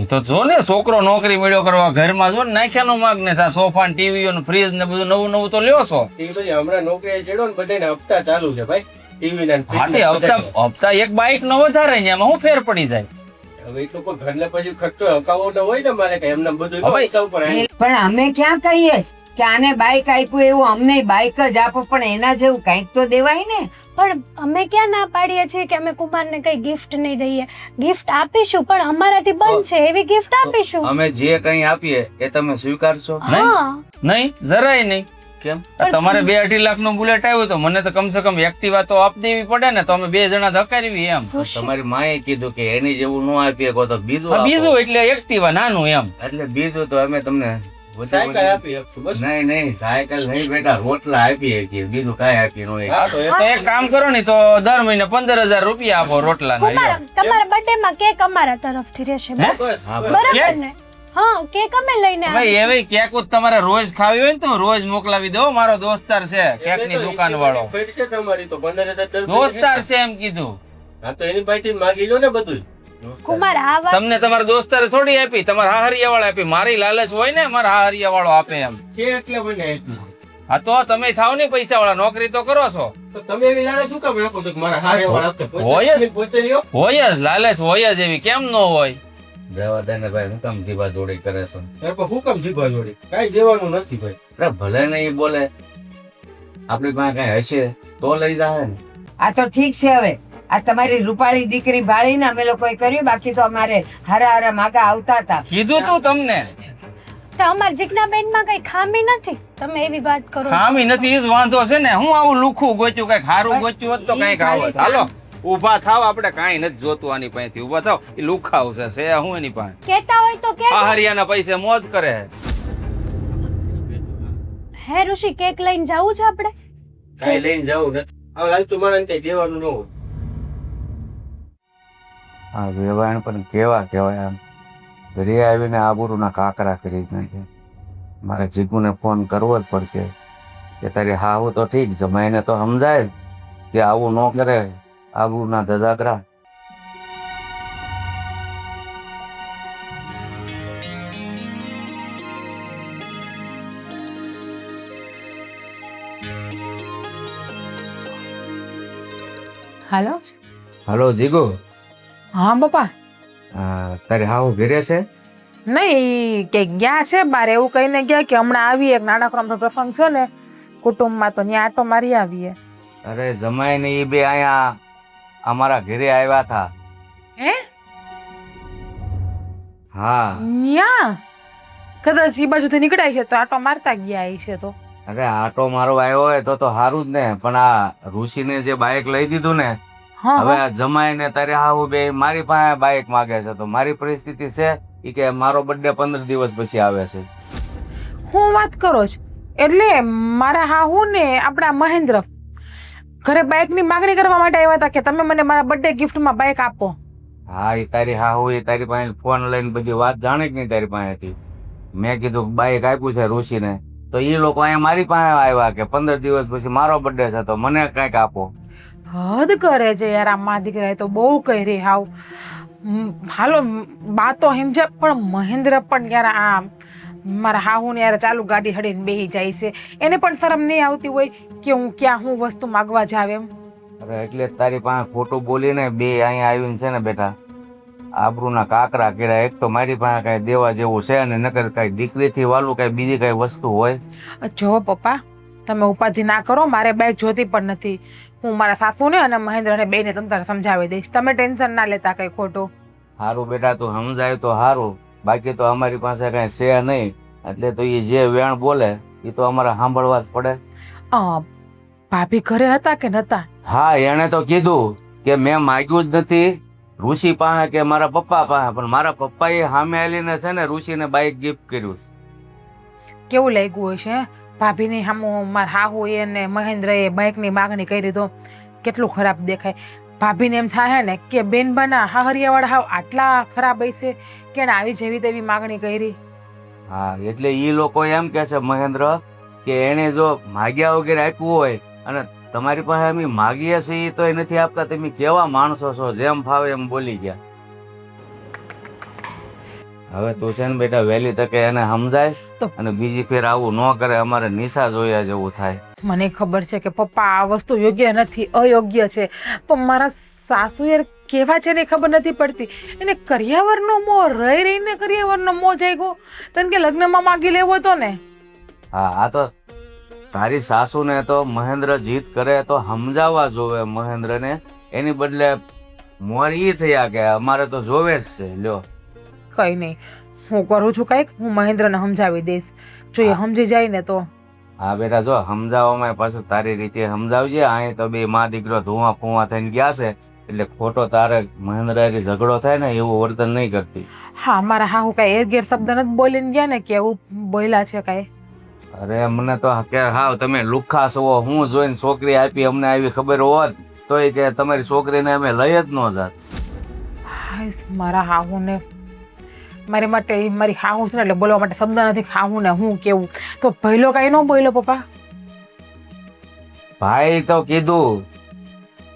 એ તો જો ને, છોકરો નોકરી મેળ્યો કરવા ઘરમાં જો ને નાખ્યાનો માગ ને થાય, સોફા ને ટીવી ને ફ્રીજ ને બધું નવું નવું તો લ્યો છો. એ પછી હમણાં નોકરી ચડ્યો ને બધાને હપ્તા ચાલુ છે ભાઈ, ટીવી ના હા તે હપ્તા એક બાઈક નો વધારે ને એમાં શું ફેર પડી જાય? હવે એટલું કોઈ ઘરને પછી ખર્ચો હકાવો ન હોય ને મારે કઈ એમને બધું હવે હપ્તા ઉપર આવી. પણ અમે ક્યાં કહીએ કે આને બાઈક આપ્યું એવું અમને બાઈક જ આપો, પણ એના જેવું કંઈક તો દેવાય ને. પણ અમે ક્યાં ના પાડીએ છીએ કે અમે કુમારને કઈ ગિફ્ટ નહીં દઈએ. ગિફ્ટ આપીશું, પણ અમારાથી બંધ છે એવી ગિફ્ટ આપીશું. અમે જે કઈ આપીએ એ તમે સ્વીકારશો? હા, નહીં, જરાય નહીં. કેમ? આ તમારે 2-2.5 લાખ નું બુલેટ આવ્યું તો મને તો કમસે કમ એક્ટિવા તો આપી દેવી પડે ને, તો અમે 2 જણા ધકારવી એમ. ઋષિ, તમારી માએ કીધું કે એની જેવું ન આપીએ કો તો બીજું હા, આપો. બીજું એટલે એક્ટિવા નાનું એમ. એટલે બીજું તો અમે તમને સાયકલ આપી આપશું બસ. નહીં સાયકલ નહીં બેટા, રોટલા આપીએ છીએ, બીજું કાંઈ આપીએ નહીં. હા તો તો એક કામ કરો ને, તો દર મહિને 15,000 રૂપિયા આપો રોટલા ના. કુમાર, તમારા બર્થડે માં કેક અમારા તરફથી રહેશે, બસ. બસ હા, બરાબર ને? હા, કેક અમે લઈને ભાઈ આવીશું. એવી કેક તમારે રોજ ખાવી હોય ને તો રોજ મોકલાવી દો. મારો દોસ્તાર છે કેક ની દુકાન વાળો, ફેર છે તમારી તો 15,000 દોસ્તાર છે એમ કીધું. હા તો એની પાસેથી માગી લો ને બધું. કુમાર, આ વાત તમને તમારા દોસ્તારે થોડી આપી, તમારા હાહરિયા વાળા આપી. મારી લાલચ હોય ને, મારા હાહરિયા વાળો આપે એમ. છે એટલે મને આપ્યું. હા તો તમે થાવ ને પૈસા વાળા, નોકરી તો કરો છો. તો તમે એવી લાલચ શું કામ રાખો છો કે મારા હારે વાળા આપશે? હોય જ. પોતે લ્યો. હોય જ, લાલચ હોય જ એવી, કેમ ન હોય? જવા દે ને ભાઈ, હું કામ જીભા જોડી કરે છો? તાર પર હું કામ જીભા જોડી? કાંઈ દેવાનું નથી ભાઈ. અરે ભલે નહીં બોલે, આપણી પાસે કઈ હશે તો લઈ જાય ને. આ તો ઠીક છે. હવે આ તમારી રૂપાળી દીકરી ભાળીને અમે લોકોએ કર્યું, બાકી તો અમારે હારા હારા માગા આવતા હતા. કીધું તું તમને, તો અમારા જીજ્ઞાબેન માં કઈ ખામી નથી, તમે એવી વાત કરો છો. ખામી નથી એ જ વાંધો છે ને. હું આવું લુખું ગોચ્યું, કઈક હારું ગોચ્યું હોત તો કઈક આવત. હાલો ઊભા થાવ, આપણે કાંઈ નથી જોતું આની પાસેથી. ઊભા થાવ, એ લુખાવ છે હું એની પાસે. કેતા હોય તો કે હાહરિયાના પૈસે મોજ કરે. હે ઋષિ, કેક લઈને જાવું છે આપણે? કાંઈ લઈને જવું નથી. આ લાલચુ માણસ કઈ દેવાનું ન હોય. હા વેવાણ પણ કેવા કહેવાય આમ. ઘરે આવીને આબરૂના કાકરા કરી નાખે. મારે જીગુને ફોન કરવો જ પડશે કે તારી હાહુ તો ઠીક છે, એને તો સમજાય કે આવું ન કરે, આબરૂના ધજાગરા. હાલો. હલો જીગુ, હા પપ્પા. તારી હાહુ ઘરે છે? નહીં કે ગયા છે બાર, એવું કહીને ગયા કે હમણાં આવીએ, એક નાનકડો આમનો પ્રસંગ છે ને કુટુંબમાં, તો ત્યાં આટો મારી આવીએ. અરે જમાઈ ને એ બે અહીંયા અમારા ઘરે આવ્યા હતા. હે? હા. ન્યા કદાચ એ બાજુથી નીકળાય છે તો આટો મારતા ગયા છે તો. અરે આટો મારો આવ્યો હોય તો સારું જ ને, પણ આ ઋષિને જે બાઇક લઈ દીધું ને, હા હવે આ જમાઈને તારે હાહુ બે મારી પાસે બાઇક માગે છે. તો મારી પરિસ્થિતિ છે ઈ કે મારો બર્થડે 15 દિવસ પછી આવે છે. હું વાત કરો છો? એટલે મારા હાહુ ને આપણા મહેન્દ્ર ઘરે બાઇકની માગણી કરવા માટે આવ્યા હતા કે તમે મને મારા બર્થડે ગિફ્ટમાં બાઇક આપો. હા, એ તારી હાહુ એ તારી પાસે ફોન લઈને બધી વાત જાણે કે નહીં તારી પાસેથી. મેં કીધું બાઇક આપ્યું છે ઋષિને, તો એ લોકો અહીંયા મારી પાસે આવ્યા કે 15 દિવસ પછી મારો બર્થડે છે તો મને કંઈક આપો. હદ કરે છે યાર આ મા દીકરા, તો બહુ કહી રહી હાવ. હાલો બા તો સમજે, પણ મહેન્દ્ર પણ યાર આ મારા હાહુ ને યાર ચાલુ ગાડી હડીને બેસી જાય છે, એને પણ શરમ નહીં આવતી હોય કે હું ક્યાં હું વસ્તુ માગવા જાવ એમ. અરે એટલે તારી પાસે ખોટું બોલીને બે અહીંયા આવીને છે ને બેટા આબરૂના કાકરા કર્યા. એક તો મારી પાસે કાંઈ દેવા જેવું છે ને, નકર કાંઈ દીકરીથી વાલું કાંઈ બીજી કાંઈ વસ્તુ હોય. જો પપ્પા તમે ઉપાધિ ના કરો, મારે બાઇક જોતી પણ નથી. હું મારા સાસુને અને મહેન્દ્રને બેને તંતર સમજાવી દઈશ, તમે ટેન્શન ના લેતા કંઈ ખોટું. સારું બેટા, તું સમજાય તો સારું, બાકી તો અમારી પાસે કાંઈ છે નહીં. એટલે તો એ જે વેણ બોલે એ તો અમારે સાંભળવા જ પડે. ભાભી ઘરે હતા કે નતા? હા, એણે તો કીધું કે મેં માગ્યું જ નથી ઋષિ પાસે કે મારા પપ્પા પાસે, પણ મારા પપ્પાએ સામે આવીને છે ને ઋષિને બાઇક ગિફ્ટ કર્યું. કેવું લાગ્યું હશે ભાભીની સામું મારા હાહુ અને મહેન્દ્રએ બાઇકની માગણી કરી તો કેટલું ખરાબ દેખાય. ભાભીને એમ થાય ને કે બેનબાના હાહરિયાવાળા હાવ આટલા ખરાબ હશે કે એને આવી જેવી તેવી માગણી કરી. હા, એટલે એ લોકો એમ કે છે મહેન્દ્ર કે એને જો માગ્યા વગેરે આપ્યું હોય અને તમારી પાસે અમે માગીએ છીએ તો એ નથી આપતા, તમે કેવા માણસો છો, જેમ ફાવે એમ બોલી ગયા. હવે તું છે ને બેટા વહેલી તકે એને સમજાય અને બીજી ફેર આવું ન કરે, અમારે નિશા જોયા જેવું થાય. મને ખબર છે કે પપ્પા આ વસ્તુ યોગ્ય નથી, અયોગ્ય છે, પણ મારા સાસુ યાર કેવા છે ને ખબર નથી પડતી. એને કરિયાવરનો મોહ રહી રહીને કરિયાવરનો મોહ જાગ્યો, તને કે લગ્નમાં માગી લેવો તો ને. હા, આ તો તારી સાસુને તો મહેન્દ્ર જીત કરે તો સમજાવવા જોવે મહેન્દ્રને, એની બદલે મોર ઈ થયા કે અમારે તો જોવે જ છે. લ્યો કઈ નહીં, હું કરું છું કંઈક, હું મહેન્દ્રને સમજાવી દઈશ, જો એ સમજી જાય ને તો. હા બેટા, જો સમજાવવામાં પાછું તારી રીતે સમજાવજે. અહીં તો બે મા દીકરો ધુઆ ફુવા થઈને ગયા છે, એટલે ખોટો તારે મહેન્દ્ર ઝઘડો થાય ને એવું વર્તન નહીં કરતી. હા, મારા હાહુ કાંઈ એર ગેર શબ્દ નથી બોલીને ગયા ને કે એવું બોલ્યા છે કાંઈ? અરે મને તો કે હાવ તમે લુખ્ખા છો, હું જોઈને છોકરી આપી, અમને આવી ખબર હોત તોય કે તમારી છોકરીને અમે લઈ જ ન જાત. મારા હાહુને મારી માટે મારી હાહુ છે ને એટલે બોલવા માટે શબ્દ નથી. હાહુ ને હું કેવું તો પહેલો કાંઈ ન બોલ્યો પપ્પા? ભાઈ તો કીધું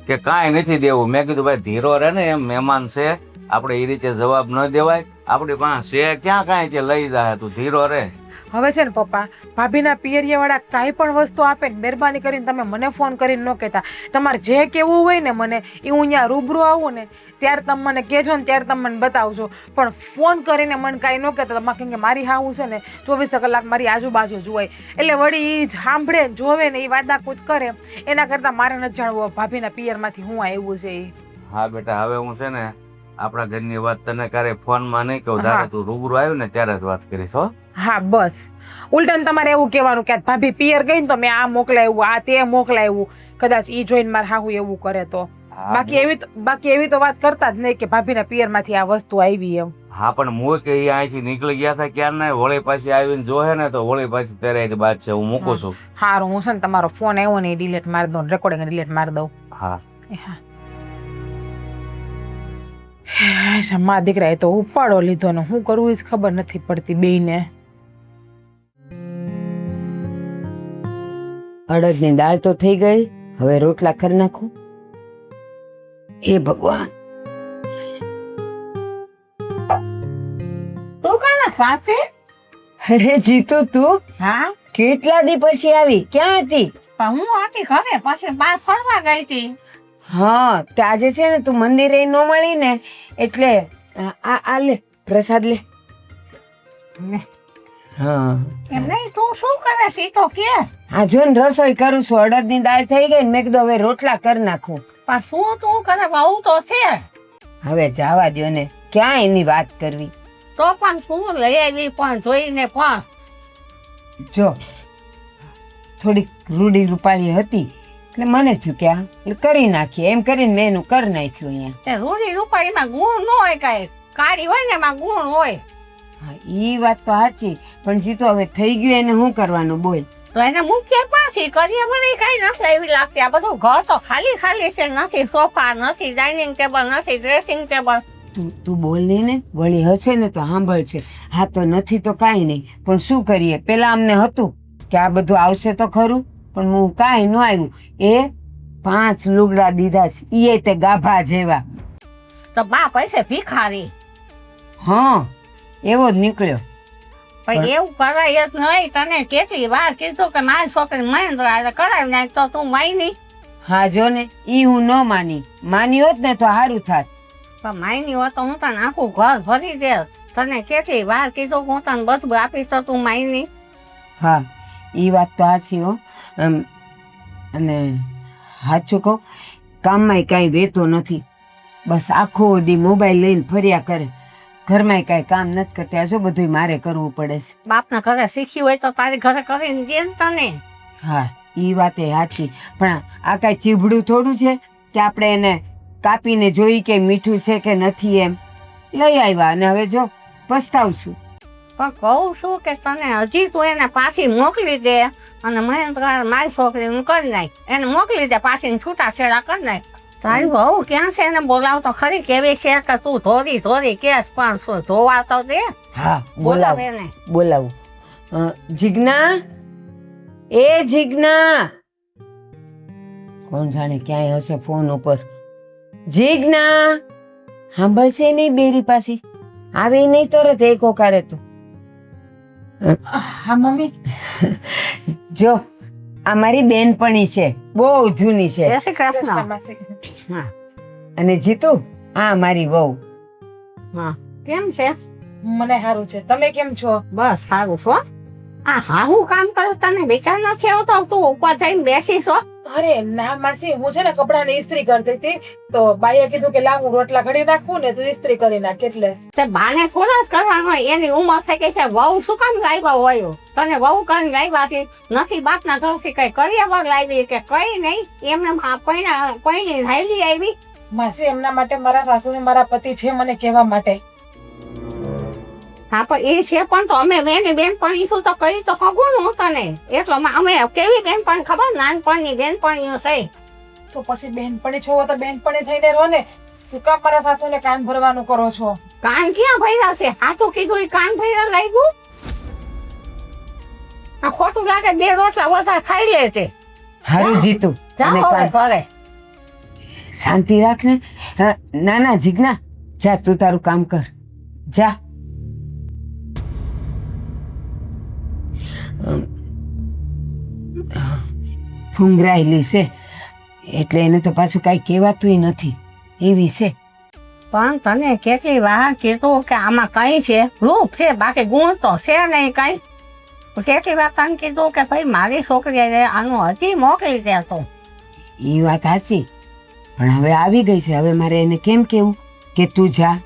કે કાંઈ નથી દેવું. મેં કીધું ભાઈ ધીરો રહે ને, એમ મહેમાન છે, આપણે એ રીતે જવાબ ન દેવાય. આપણી પાસે છે ક્યાં કાંઈ કે લઈ જાય, તું ધીરો રહે. હવે છે ને પપ્પા, ભાભીના પિયરિયાવાળા કાંઈ પણ વસ્તુ આપે ને મહેરબાની કરીને તમે મને ફોન કરીને ન કહેતા. તમારે જે કહેવું હોય ને મને, એ હું અહીંયા રૂબરૂ આવું ને ત્યારે તમે મને કહેજો ને ત્યારે તમે મને બતાવજો, પણ ફોન કરીને મને કાંઈ ન કહેતા. તમારે કેમ કે મારી હાવું છે ને 24 કલાક મારી આજુબાજુ જોવાય, એટલે વળી એ સાંભળે જોવે ને એ વાદાકૂદ કરે, એના કરતાં મારે નથી જાણવું ભાભીના પિયરમાંથી હું આવ્યું છે એ. હા બેટા, હવે હું છે ને આપણા ઘરની વાત તને ક્યારે ફોનમાં નહીં કહું, તારે તું રૂબરૂ આવ્યું ને ત્યારે જ વાત કરીશ. હો હા બસ, ઉલટાને તમારે એવું કહેવાનું કે ભાભી પિયર ગઈ ને તો મેં આ મોકલાવ્યું, આ તે મોકલાવ્યું, કદાચ ઈ જોઈને મારે હાહુ એવું કરે તો. બાકી એવી તો વાત કરતા જ નહીં કે ભાભીના પિયરમાંથી આ વસ્તુ આવી એમ. હા, પણ હું કે એ અહીંથી નીકળી ગયા હતા ક્યાં ના વળી પાછી આવીને જોહે ને તો વળી પાછી ત્યારે બાદ છે. હું મૂકું છું. સારું, હું છે ને તમારો ફોન આવ્યો ને એ ડિલીટ મારી દઉં, રેકોર્ડિંગ ડિલીટ મારી દઉં. હા. હાય મા દીકરાએ તો ઉપાડો લીધો ને શું કરવું એ જ ખબર નથી પડતી બેયને. અડદની દાળ તો થઈ ગઈ, હવે રોટલા કરી નાખું. એ ભગવાન, તું કાના પાસે? અરે જીતુ તું હા, કેટલા દી પછી આવી? ક્યાં હતી? પણ હું આતી ઘરે પછી બહાર ફરવા ગઈ હતી. હા, તે આજે છે ને તું મંદિરે ન મળી ને એટલે આ લે પ્રસાદ લે. લે. હા, એમ નહીં, તું શું કરે છે ઈ તો કે. આ જો ને રસોઈ કરું છું, અડદની દાળ થઈ ગઈ ને મેં કીધું હવે રોટલા કરી નાખું. પણ શું તું કરે? બહુ તો છે. હવે જવા દ્યો ને, ક્યાં એની વાત કરવી. તો પણ શું લઈ આવી પણ જોઈને પણ. જો થોડીક રૂડી રૂપાળી હતી એટલે મને થયું કે આ કરી નાખીએ, એમ કરીને મેં એનું કરી નાખ્યું અહીંયા. તે રૂડી રૂપાળીમાં ગુણ ન હોય કાંઈ, કાળી હોય ને એમાં ગુણ હોય. હા, ઈ વાત તો સાચી, પણ જીતો હવે થઈ ગયું એને શું કરવાનું બોલ. તો એને મૂકીએ પાછી કરીએ, મને કાંઈ નથી એવી લાગતી. આ બધું ઘર તો ખાલી ખાલી છે, નથી સોફા, નથી ડાઇનિંગ ટેબલ, નથી ડ્રેસિંગ ટેબલ. તું બોલ નહીં ને, વળી હશે ને તો સાંભળશે. હા તો નથી તો કાંઈ નહીં, પણ શું કરીએ, પેલા અમને હતું કે આ બધું આવશે તો ખરું, પણ હું કાંઈ ન આવ્યું. એ 5 લુગડા દીધા છે, ઈ તે ગાભા જેવા. તો બા પૈસે ભિખારી. હા, એવો જ નીકળ્યો. પણ એવું કરાય જ નહીં. તને કેટલી વાર કીધું કે મારી છોકરી મહેન્દ્ર હારે કરાવી નાખ, તો તું માની. હા જો ને, ઈ હું ન માની હોત ને તો સારું થાત. પણ માયની હોત તો હું તને આખું ઘર ભરી દે. તને કેટલી વાર કીધું હું તને બધું આપીશ, તો તું માયની. હા, ઈ વાત તો સાચી હો. અને સાચું કહું, કામમાંય કાંઈ વેતો નથી, બસ આખો દી મોબાઈલ લઈને ફર્યા કરે. ઘરમાં કાંઈ કામ નથી કરતા, જો બધું મારે કરવું પડે છે. બાપના ઘરે શીખ્યું હોય તો તારી ઘરે કરીને દે ને તને. હા, ઈ વાત એ સાચી, પણ આ કાંઈ ચીભડું થોડું છે કે આપણે એને કાપીને જોઈ કે મીઠું છે કે નથી એમ લઈ આવ્યા અને હવે જો પસ્તાવશું. પણ કહું છું કે તને હજી તું એને પાછી મોકલી દે અને મહેન્દ્ર મારી છોકરીનું કરી નાખ. એને મોકલી દે પાછી, છૂટા છેડા કરી નાખ. તારી વહુ ક્યાં છે? એને બોલાવતો ખરી. કેવી છે કે તું ધોરી ધોરી કેસ, પણ શું જોવા તો દે. હા, બોલાવ એને. બોલાવું. જીજ્ઞા, એ જીજ્ઞા, કોણ જાણે ક્યાંય હશે ફોન ઉપર. જીજ્ઞા, સાંભળશે નહીં બેરી પાછી આવે નહીં તરત એક ઓકારે તું. હા મમ્મી. જો આ મારી બેનપણી છે, બહુ જૂની છે. જય શ્રી કૃષ્ણ. હા, અને જીતુ આ મારી વહુ. હા, કેમ છે? મને સારું છે, તમે કેમ છો? બસ સારું છો. આ હાહુ કામ કરે તને વિચાર નથી આવતો? તું ઉપર જઈને બેસી છો? અરે ના માસી, હું છે ને કપડાની ઇસ્ત્રી કરતી હતી તો બાઈએ કીધું કે લાવ હું રોટલા ઘડી નાખું ને તું ઇસ્ત્રી કરી નાખ. એટલે તે બાને થોડા જ કરવાનો હોય, એની ઉંમર થઈ ગઈ છે. વહુ શું કામ લાવ્યા હોય? તને વહુ કરીને લાવ્યા છે નથી? બાપના ઘરથી કઈ કર્યા લાવી કે કઈ નહીં? એમને પૈણી હાલી આવી. માસી એમના માટે મારા સાસુ ને મારા પતિ છે મને કહેવા માટે. હા પણ એ છે, પણ તો અમે બેની બેનપણી શું તો કરી તો ખગું હું તને. એટલો અમે કેવી બેનપણી ખબર? નાનપણની બેનપણીઓ છે. તો પછી બેનપણી છો તો બેનપણી થઈને રહો ને, શું કામ મારા સાસુ ને કાન ભરવાનું કરો છો? કાન ક્યાં ભર્યા છે? હાથું કીધું એ કાન ભર્યા લાગ્યું. આ ખોટું લાગે, 2 રોટલા વધારે ખાઈ લે છે. હારું જીતુ, જાઓ હવે ઘરે. શાંતિ રાખ ને. ના ના જીજ્ઞા, જા તું તારું કામ કર, જા. ફૂંગરાયેલી છે એટલે એને તો પાછું કાંઈ કહેવાતું નથી, એવી છે. પણ તને કેટલી વાર કીધું કે આમાં કઈ છે? રૂપ છે, બાકી ગુણ તો છે નહીં કઈ. કેટલી વાર તને કીધું કે ભાઈ મારી છોકરી આનું હજી મોકલી દે. તો એ વાત સાચી, પણ હવે આવી ગઈ છે, હવે મારે એને કેમ કેવું કે તું જા?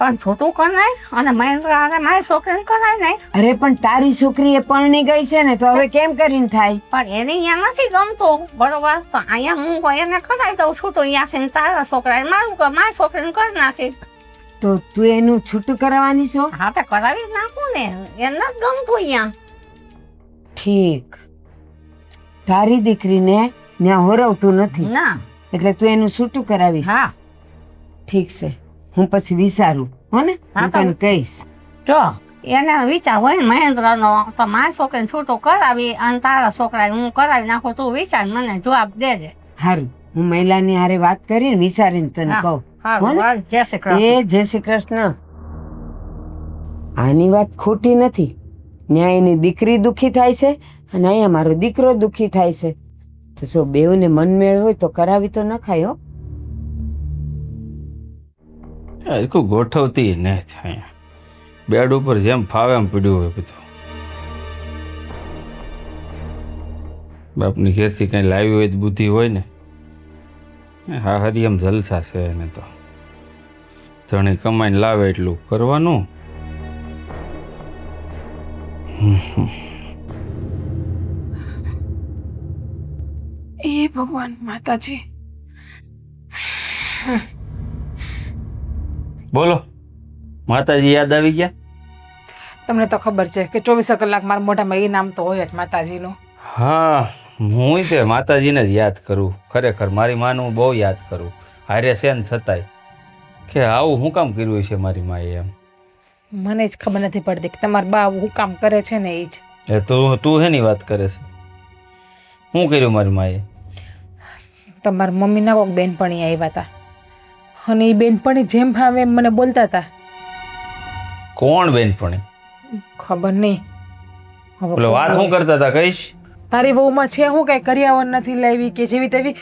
પણ છૂટું કરાય અને મહેન્દ્ર અને મારી છોકરીને કરાય નહીં. અરે પણ તારી છોકરી એ પરણી ગઈ છે ને, તો હવે કેમ કરીને થાય? પણ એને અહીંયા નથી ગમતું, બરોબર? તો અહીંયા હું એને કરાવી દઉં છૂટું અહીંયાથી. તારા છોકરા મારી છોકરીને કરી નાખી. તો તું એનું છૂટું કરાવવાની છો? હા તો કરાવી જ નાખું ને, એને નથી ગમતું અહીંયા. ઠીક, તારી દીકરીને ત્યાં હોરવતું નથી ના એટલે તું એનું છૂટું કરાવીશ? હા. ઠીક છે, હું પછી વિચારું હો ને હા, હું તને કહીશ. જો એને વિચાર હોય ને મહેન્દ્રનો તો મારા છોકરીને છૂટો કરાવી અને તારા છોકરાને હું કરાવી નાખું. તું વિચાર મને જવાબ દેજે. હારું હું મહિલાની હારે વાત કરીને વિચારીને તને હા. કહું. હા, હો ને? હાલ, જય શ્રી કૃષ્ણ. એ જય શ્રી કૃષ્ણ. આની વાત ખોટી નથી. ન્યાયની દીકરી દુખી થાય છે અને અહીંયા મારો દીકરો દુખી થાય છે. તો જો બેઉને મનમેળ હોય તો કરાવી તો નખાય હો. હરખું ગોઠવતી ને થાય બેડ ઉપર જેમ ફાવે એમ પીડ્યું હોય બધું. બાપની ઘેરથી કંઈ લાવ્યું હોય તો બુદ્ધિ હોય ને. હા હરી એમ જલસા છે એને તો. ધણી કમાઈને લાવે એટલું કરવાનું. એ ભગવાન માતાજી. બોલો માતાજી યાદ આવી ગયા? તમને તો ખબર છે કે 24 કલાક મારા મોઢામાં એ નામ તો હોય જ માતાજીનું. હા હું તે માતાજીને જ યાદ કરું. ખરેખર મારી માનું હું બહુ યાદ કરું. હારે છે ને છતાંય કે આવું શું કામ કર્યું છે મારી માએ એમ. મને જ ખબર નથી પડતી કે તમારા બા આવું કામ કરે છે ને એ જ. એ તું હેની વાત કરે છે? શું કર્યું મારી માએ? તમારા મમ્મીના કોઈક બેનપણી આવ્યા હતા અને એ બેનપણી જેમ ભાવે એમ મને બોલતા હતા. કોણ બેનપણી? ખબર નહીં. હવે બોલો વાત શું કરતા હતા કહીશ? તારી વહુમાં છે હું કઈ કરિયાવર નથી લાવી કે જેવી તેવી.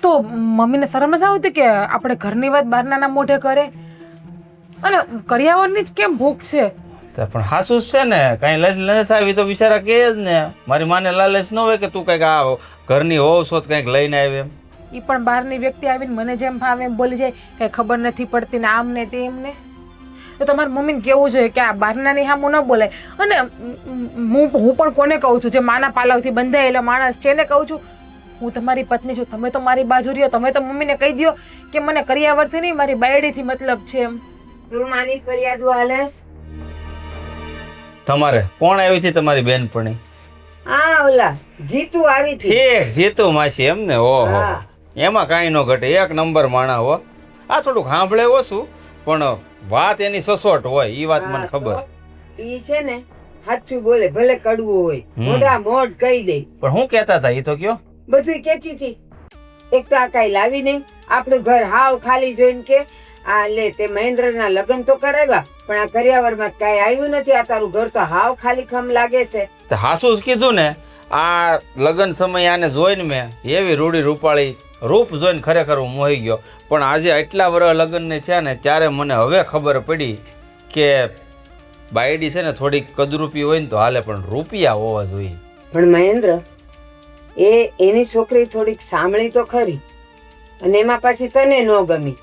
તો મમ્મીને શરમ નથી આવતી કે આપણે ઘરની વાત બહારના મોઢે કરે? અને કરિયાવરની જ કેમ ભૂખ છે? પણ હાસુ છે ને કાંઈ લજ નથી આવી તો બિચારા કહે જ ને. મારી માને લાલચ ન હોય કે તું કંઈક આ ઘરની હોવ છો તો કંઈક લઈને આવે એમ. એ પણ બહારની વ્યક્તિ આવીને મને જેમ ભાવે એમ બોલી જાય કંઈ ખબર નથી પડતી ને આમ ને તેમ ને. તો તમારી મમ્મીને કહેવું જોઈએ કે આ બહારનાની સામું ન બોલાય. અને હું પણ કોને કહું છું જે માના પાલવથી બંધાયેલો માણસ છે ને કહું છું. હું તમારી પત્ની છું, તમે તો મારી બાજુ રહ્યો. તમે તો મમ્મીને કહી દો કે મને કરિયાવરથી નહીં મારી બાયડીથી મતલબ છે એમ. તું માની ફરિયાદો હાલેસ? તમારે કોણ આવી હતી તમારી બેનપણી? આ ઓલા જીતુ આવી હતી. ઠીક જીતુ માસી એમ ને? ઓહો હા. એમાં કાંઈ ન ઘટે. એક નંબર માણા હો. આ થોડુંક સાંભળે ઓછું પણ વાત એની સસોટ હોય એ વાત મને ખબર. ઈ છે ને સાચું બોલે ભલે કડવું હોય મોઢા મોઢ કહી દે. પણ હું કહેતા હતા એ તો કયો? બધું કેતી હતી. એક તો આ કઈ લાવી નહીં. આપણું ઘર હાવ ખાલી જોઈને કે આ લે તે મહેન્દ્રના લગ્ન તો કરાવ્યા પણ આ કરિયાવરમાં કઈ આવ્યું નથી. આ તારું ઘર તો હાવ ખાલી ખમ લાગે છે. હાસુ જ કીધું ને. આ લગ્ન સમય આને જોઈને મેં એવી રૂડી રૂપાળી રૂપ જોઈને ખરેખર હું મોહી ગયો. પણ આજે આટલા વર્ષ લગ્નને છે ને ત્યારે મને હવે ખબર પડી કે બાયડી છે ને થોડીક કદરૂપી હોય ને તો હાલે પણ રૂપિયા હોવા જોઈએ. પણ મહેન્દ્ર એની છોકરી થોડીક સાંભળી તો ખરી અને એમાં પાછી તને ન ગમી.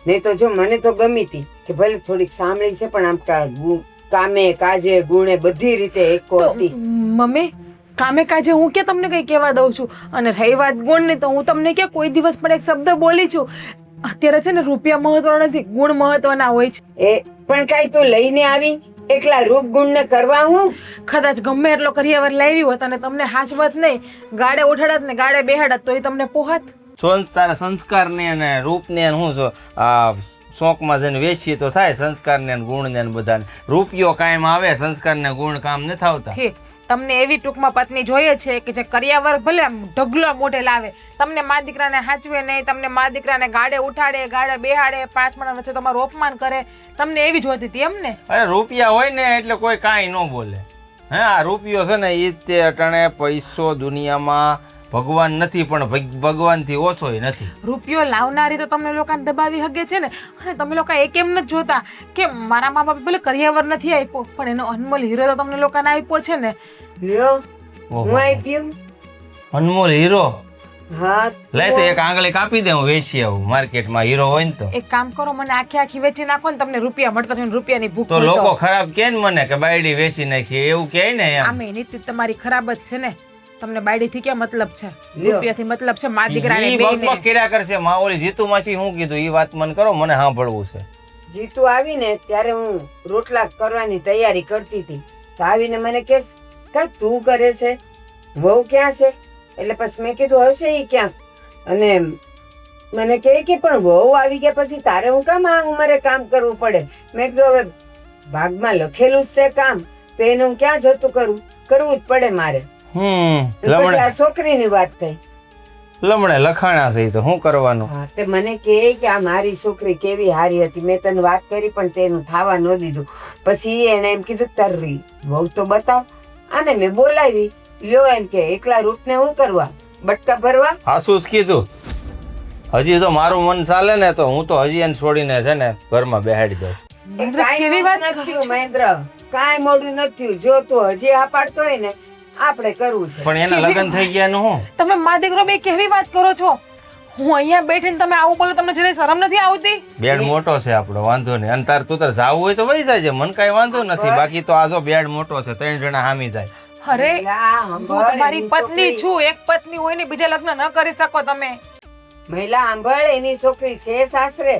નહીં તો જો મને તો ગમી હતી કે ભલે થોડીક સાંભળી છે પણ આમ કામે કાજે ગુણે બધી રીતે એકો તો હતી. મમ્મી કામે કાજે હું કે તમને કઈ કહેવા દઉં છું. અને રહી વાત ગુણ ની તો હું તમને કે કોઈ દિવસ પણ એક શબ્દ બોલી છું. અત્યારે છે ને રૂપિયા મહત્વના નથી, ગુણ મહત્વના હોય છે. એ પણ કઈ તું લઈને આવી એકલા રૂપ ગુણ ને કરવા હું? કદાચ ગમે એટલો કરિયાવર લાવી હોત અને તમને હાચવત નહીં, ગાડે ઉઠાડત ને ગાડે બેહાડત તો એ તમને પોહાત. તારા સંસ્કારને અને રૂપને હું છો આ શોખમાં જઈને વેચીએ તો થાય સંસ્કારને અને ગુણને અને બધાને. રૂપિયો કાયમ આવે, સંસ્કારને ગુણ કામ નથી આવતા. ઠીક, તમને એવી ટૂંકમાં પત્ની જોઈએ છે કે જે કરિયાવર ભલે આમ ઢગલો મોઢે લાવે, તમને મા દીકરાને હાચવે નહીં, તમને મા દીકરાને ગાડે ઉઠાડે ગાડે બેહાડે, 5 માણસ વચ્ચે તમારું અપમાન કરે, તમને એવી જોતી હતી એમ ને? અરે રૂપિયા હોય ને એટલે કોઈ કાંઈ ન બોલે. હે આ રૂપિયો છે ને એ તે અટાણે પૈસો દુનિયામાં ભગવાન નથી પણ ભગવાનથી ઓછોય નથી. રૂપિયો લાવનારી તો તમને લોકોને દબાવી હગે છે ને. અને તમે લોકો એક એમ નથી જોતા કે મારા મા બાપ ભલે કરિયાવર નથી આપ્યો પણ એનો અનમોલ હીરો તો તમને લોકોને આપ્યો છે ને. લ્યો હું આપ્યું અનમોલ હીરો. હા લે તો એક આંગળી કાપી દે, હું વેચી આવું માર્કેટમાં હીરો હોય ને તો. એક કામ કરો, મને આખી આખી વેચી નાખો ને તમને રૂપિયા મળતા છે, રૂપિયાની ભૂખ તો લોકો ખરાબ કે ને મને કે બાયડી વેચી નાખી એવું કહે ને એમ. આમે નીતિ તમારી ખરાબ જ છે ને. તમને બાયડી થી ક્યાં મતલબ છે? રૂપિયાથી મતલબ છે. મા દીકરાને ઈ બેયને બકબક કર્યા કરશે. માં ઓલી જીતુ માસી શું કીધું ઈ વાત મને કરો, મને સાંભળવું છે. જીતુ આવીને ત્યારે હું રોટલા કરવાની તૈયારી કરતી હતી તો આવીને મને કે કઈ તું કરે છે, વહુ ક્યાં છે? એટલે પછી મેં કીધું હશે ઈ ક્યાંક. અને મને કહે કે પણ વહુ આવી ગયા પછી તારે હું કામ આ ઉંમરે કામ કરવું પડે. મેં કીધું હવે ભાગમાં લખેલું જ છે કામ, તો એને હું ક્યાં જતું કરવું જ પડે મારે. અને પછી લમણે આ છોકરીની વાત થઈ. લમણે લખાણા છે ઈ તો શું કરવાનું. હા, તે મને કહે કે આ મારી છોકરી કેવી હારી હતી, મેં તને વાત કરી પણ તેનું થાવા ન દીધું. પછી એને એમ કીધું તારી વહુ તો બતાવ. આને મેં બોલાવી, લ્યો એમ કે એકલા રૂપને હું કરવા, બટકા ભરવા. હાસુ જ કીધું. હજી જો મારું મન ચાલે ને તો હું તો હજી એને છોડીને છે ને ઘરમાં બેહાડી દઉં. મહેન્દ્ર, કાંઈ કેવી મોડું વાત નથી કરો થયું, છો? મહેન્દ્ર, કાંઈ મોડું નથી થયું. જો તું હજી આ પાડતો હોય ને, આપણે કરવું છે. પણ એના લગ્ન થઈ ગયા નું હું? તમે મા દીકરો બે કેવી વાત કરો છો? હું અહીંયા બેઠીને તમે આવું બોલો, તમને જરાય શરમ નથી આવતી? બેડ મોટો છે આપણો, વાંધો નહીં. અને તું તાર જાવું હોય તો વહી જાય છે, મને કાંઈ વાંધો નથી. બાકી તો આ જો બેડ મોટો છે, 3 જણા હામી જાય. અરે મહિલા, હું સાંભળ, તમારી એની પત્ની છોકરી- છું, એક પત્ની હોય ને બીજા લગ્ન ન કરી શકો તમે. મહિલા સાંભળ, એની છોકરી છે સાસરે,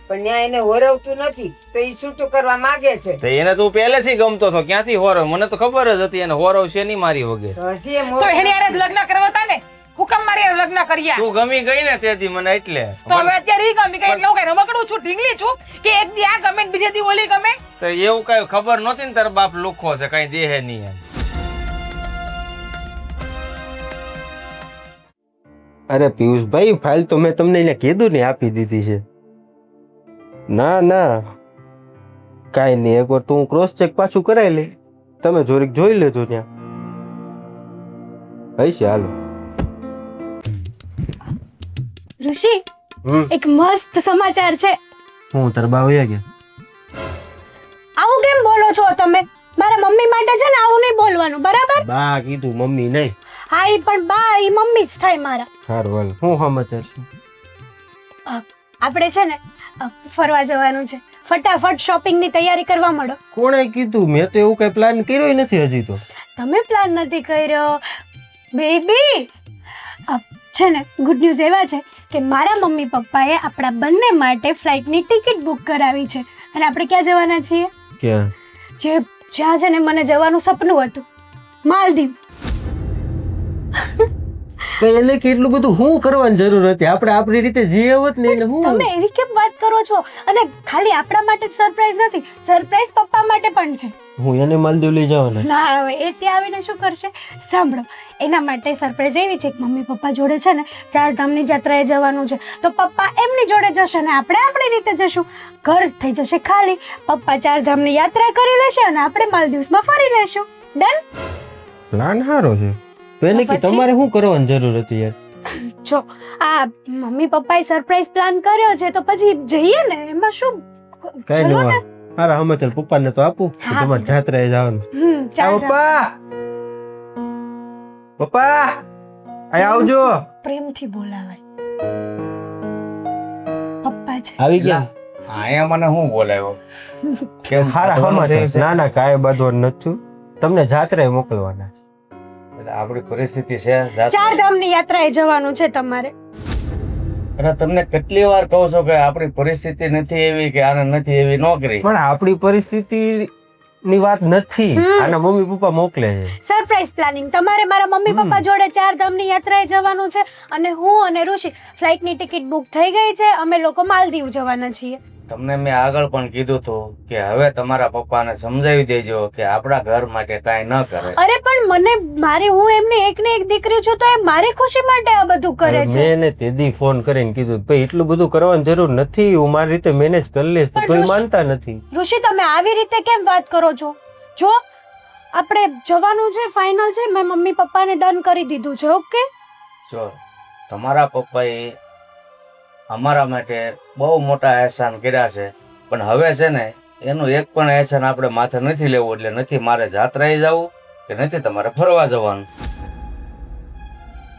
પણ ત્યાં એને હોરવતું નથી, તો એ છૂટું કરવા માંગે છે. તો એને તું પહેલેથી ગમતો હતો, ક્યાંથી હોરવ? મને તો ખબર જ હતી એને હોરવ છે નહીં મારી વગર. તો હજી એ તો મોટું એની હારે જ લગ્ન કરવા હતા ને, હુકમ મારી હારે લગ્ન કર્યા. તું ગમી ગઈ ને તેથી મને એટલે. તો હવે અત્યારે ઈ ગમી ગઈ એટલે હું કઈ રમકડું છું, ઢીંગલી છું કે એક દી આ ગમે ને બીજે દી ઓલી ગમે? તો એવું કઈ ખબર નહોતી ને તારા બાપ લુખો છે, કઈ દેહે નહીં એમ. અરે પિયુષભાઈ, ફાઇલ તો મેં તમને એને કીધું ને આપી દીધી છે. ના ના કાંઈ નહીં, એકવાર તું ક્રોસ ચેક પાછું કરાવી લે, તમે જોરીક જોઈ લેજો ત્યાં હશે. હાલો. ઋષિ, એક મસ્ત સમાચાર છે. હું તાર બા વયા ગયા? આવું કેમ બોલો છો તમે? મારા મમ્મી માટે છે ને આવું નહીં બોલવાનું, બરાબર? બા કીધું, મમ્મી નહીં. હા, ઈ પણ બા ઈ મમ્મી જ થાય મારા. સારું હાલ. હું સમાચાર છે? આપણે છે ને ફરવા જવાનું છે. ફટાફટ શોપિંગની તૈયારી કરવા માંડો. કોણે કીધું? મેં તો એવું કઈ પ્લાન કર્યો નથી હજી તો. તમે પ્લાન નથી કર્યો બેબી. છે ને ગુડ ન્યૂઝ એવા છે કે મારા મમ્મી પપ્પાએ આપણા બંને માટે ફ્લાઇટની ટિકિટ બુક કરાવી છે. અને આપણે ક્યાં જવાના છીએ? ક્યાં? જ્યાં છે ને મને જવાનું સપનું હતું, માલદીવ. એને કેટલું બધું હું કરવાની જરૂર હતી? આપણે આપણી રીતે જીવત ને એને હું. તમે એવી કેમ વાત કરો છો? અને ખાલી આપણા માટે જ સરપ્રાઈઝ નથી, સરપ્રાઈઝ પપ્પા માટે પણ છે. હું એને માલદીવ લઈ જવાના. ના, હવે એ ત્યાં આવીને શું કરશે? સાંભળો, એના માટે સરપ્રાઈઝ એવી છે કે મમ્મી પપ્પા જોડે છે ને 4 ધામની યાત્રાએ જવાનું છે. તો પપ્પા એમની જોડે જશે ને આપણે આપણી રીતે જશું. ઘર થઈ જશે ખાલી. પપ્પા 4 ધામની યાત્રા કરી લેશે અને આપણે માલદીવ્સમાં ફરી લેશું. ડન? પ્લાન સારો છે. તો એને કે તમારે શું કરવાની જરૂર હતી યાર? જો આ મમ્મી પપ્પાએ સરપ્રાઈઝ પ્લાન કર્યો છે તો પછી જઈએ ને, એમાં શું? કઈ ચલો નહીં. ને. હારા સમાચાર પપ્પાને તો આપું કે હા. તમારે જાત્રાએ જવાનું. 4 ધામ. પપ્પા, પપ્પા અહીં આવજો. પ્રેમથી બોલાવાય. પપ્પા છે. આવી ગયા? અહીંયા મને શું બોલાવ્યો? કેમ હારા થવાનું સમાચાર. થયું છે? ના ના કાંઈ બાંધવાનું નથી. તમને જાત્રાએ મોકલવાના. એટલે આપણી પરિસ્થિતિ છે જાત- 4 ધામની યાત્રાએ જવાનું છે તમારે. અને તમને કેટલી વાર કહું છો કે આપણી પરિસ્થિતિ નથી એવી કે આને નથી એવી નોકરી. પણ આપણી પરિસ્થિતિ ની વાત નથી. આના મમ્મી પપ્પા મોકલે છે. Surprise planning. તમારે મારા મમ્મી પપ્પા જોડે 4 ધામની યાત્રાએ જવાનું છે અને હું અને ઋષિ ફ્લાઇટની ટિકિટ બુક થઈ ગઈ છે. અમે લોકો માલદીવ જવાના છીએ. તમને મેં આગળ પણ કીધું હતું કે હવે તમારા પપ્પાને સમજાવી દેજો કે આપણા ઘર માટે કાંઈ ન કરે. અરે પણ હું એમની એક ને એક દીકરી છું તો એ મારી ખુશી માટે આ બધું કરે અરે છે. મેં એને તેદી ફોન કરીને કીધું ભાઈ એટલું બધું કરવાની જરૂર નથી, હું મારી રીતે મેનેજ કરી લઈશ. પણ તોય ઋષિ- માનતા નથી. ઋષિ, તમે આવી રીતે કેમ વાત કરો છો? જો આપણે જવાનું છે, ફાઇનલ છે. મેં મમ્મી પપ્પાને ડન કરી દીધું છે. ઓકે? જો તમારા પપ્પાએ અમારા માટે બહુ મોટા અહેસાન કર્યા છે, પણ હવે છે ને એનું એક પણ અહેસાન આપણે માથે નથી લેવું. એટલે નથી મારે જાત્રાએ જવું કે નથી તમારે ફરવા જવાનું.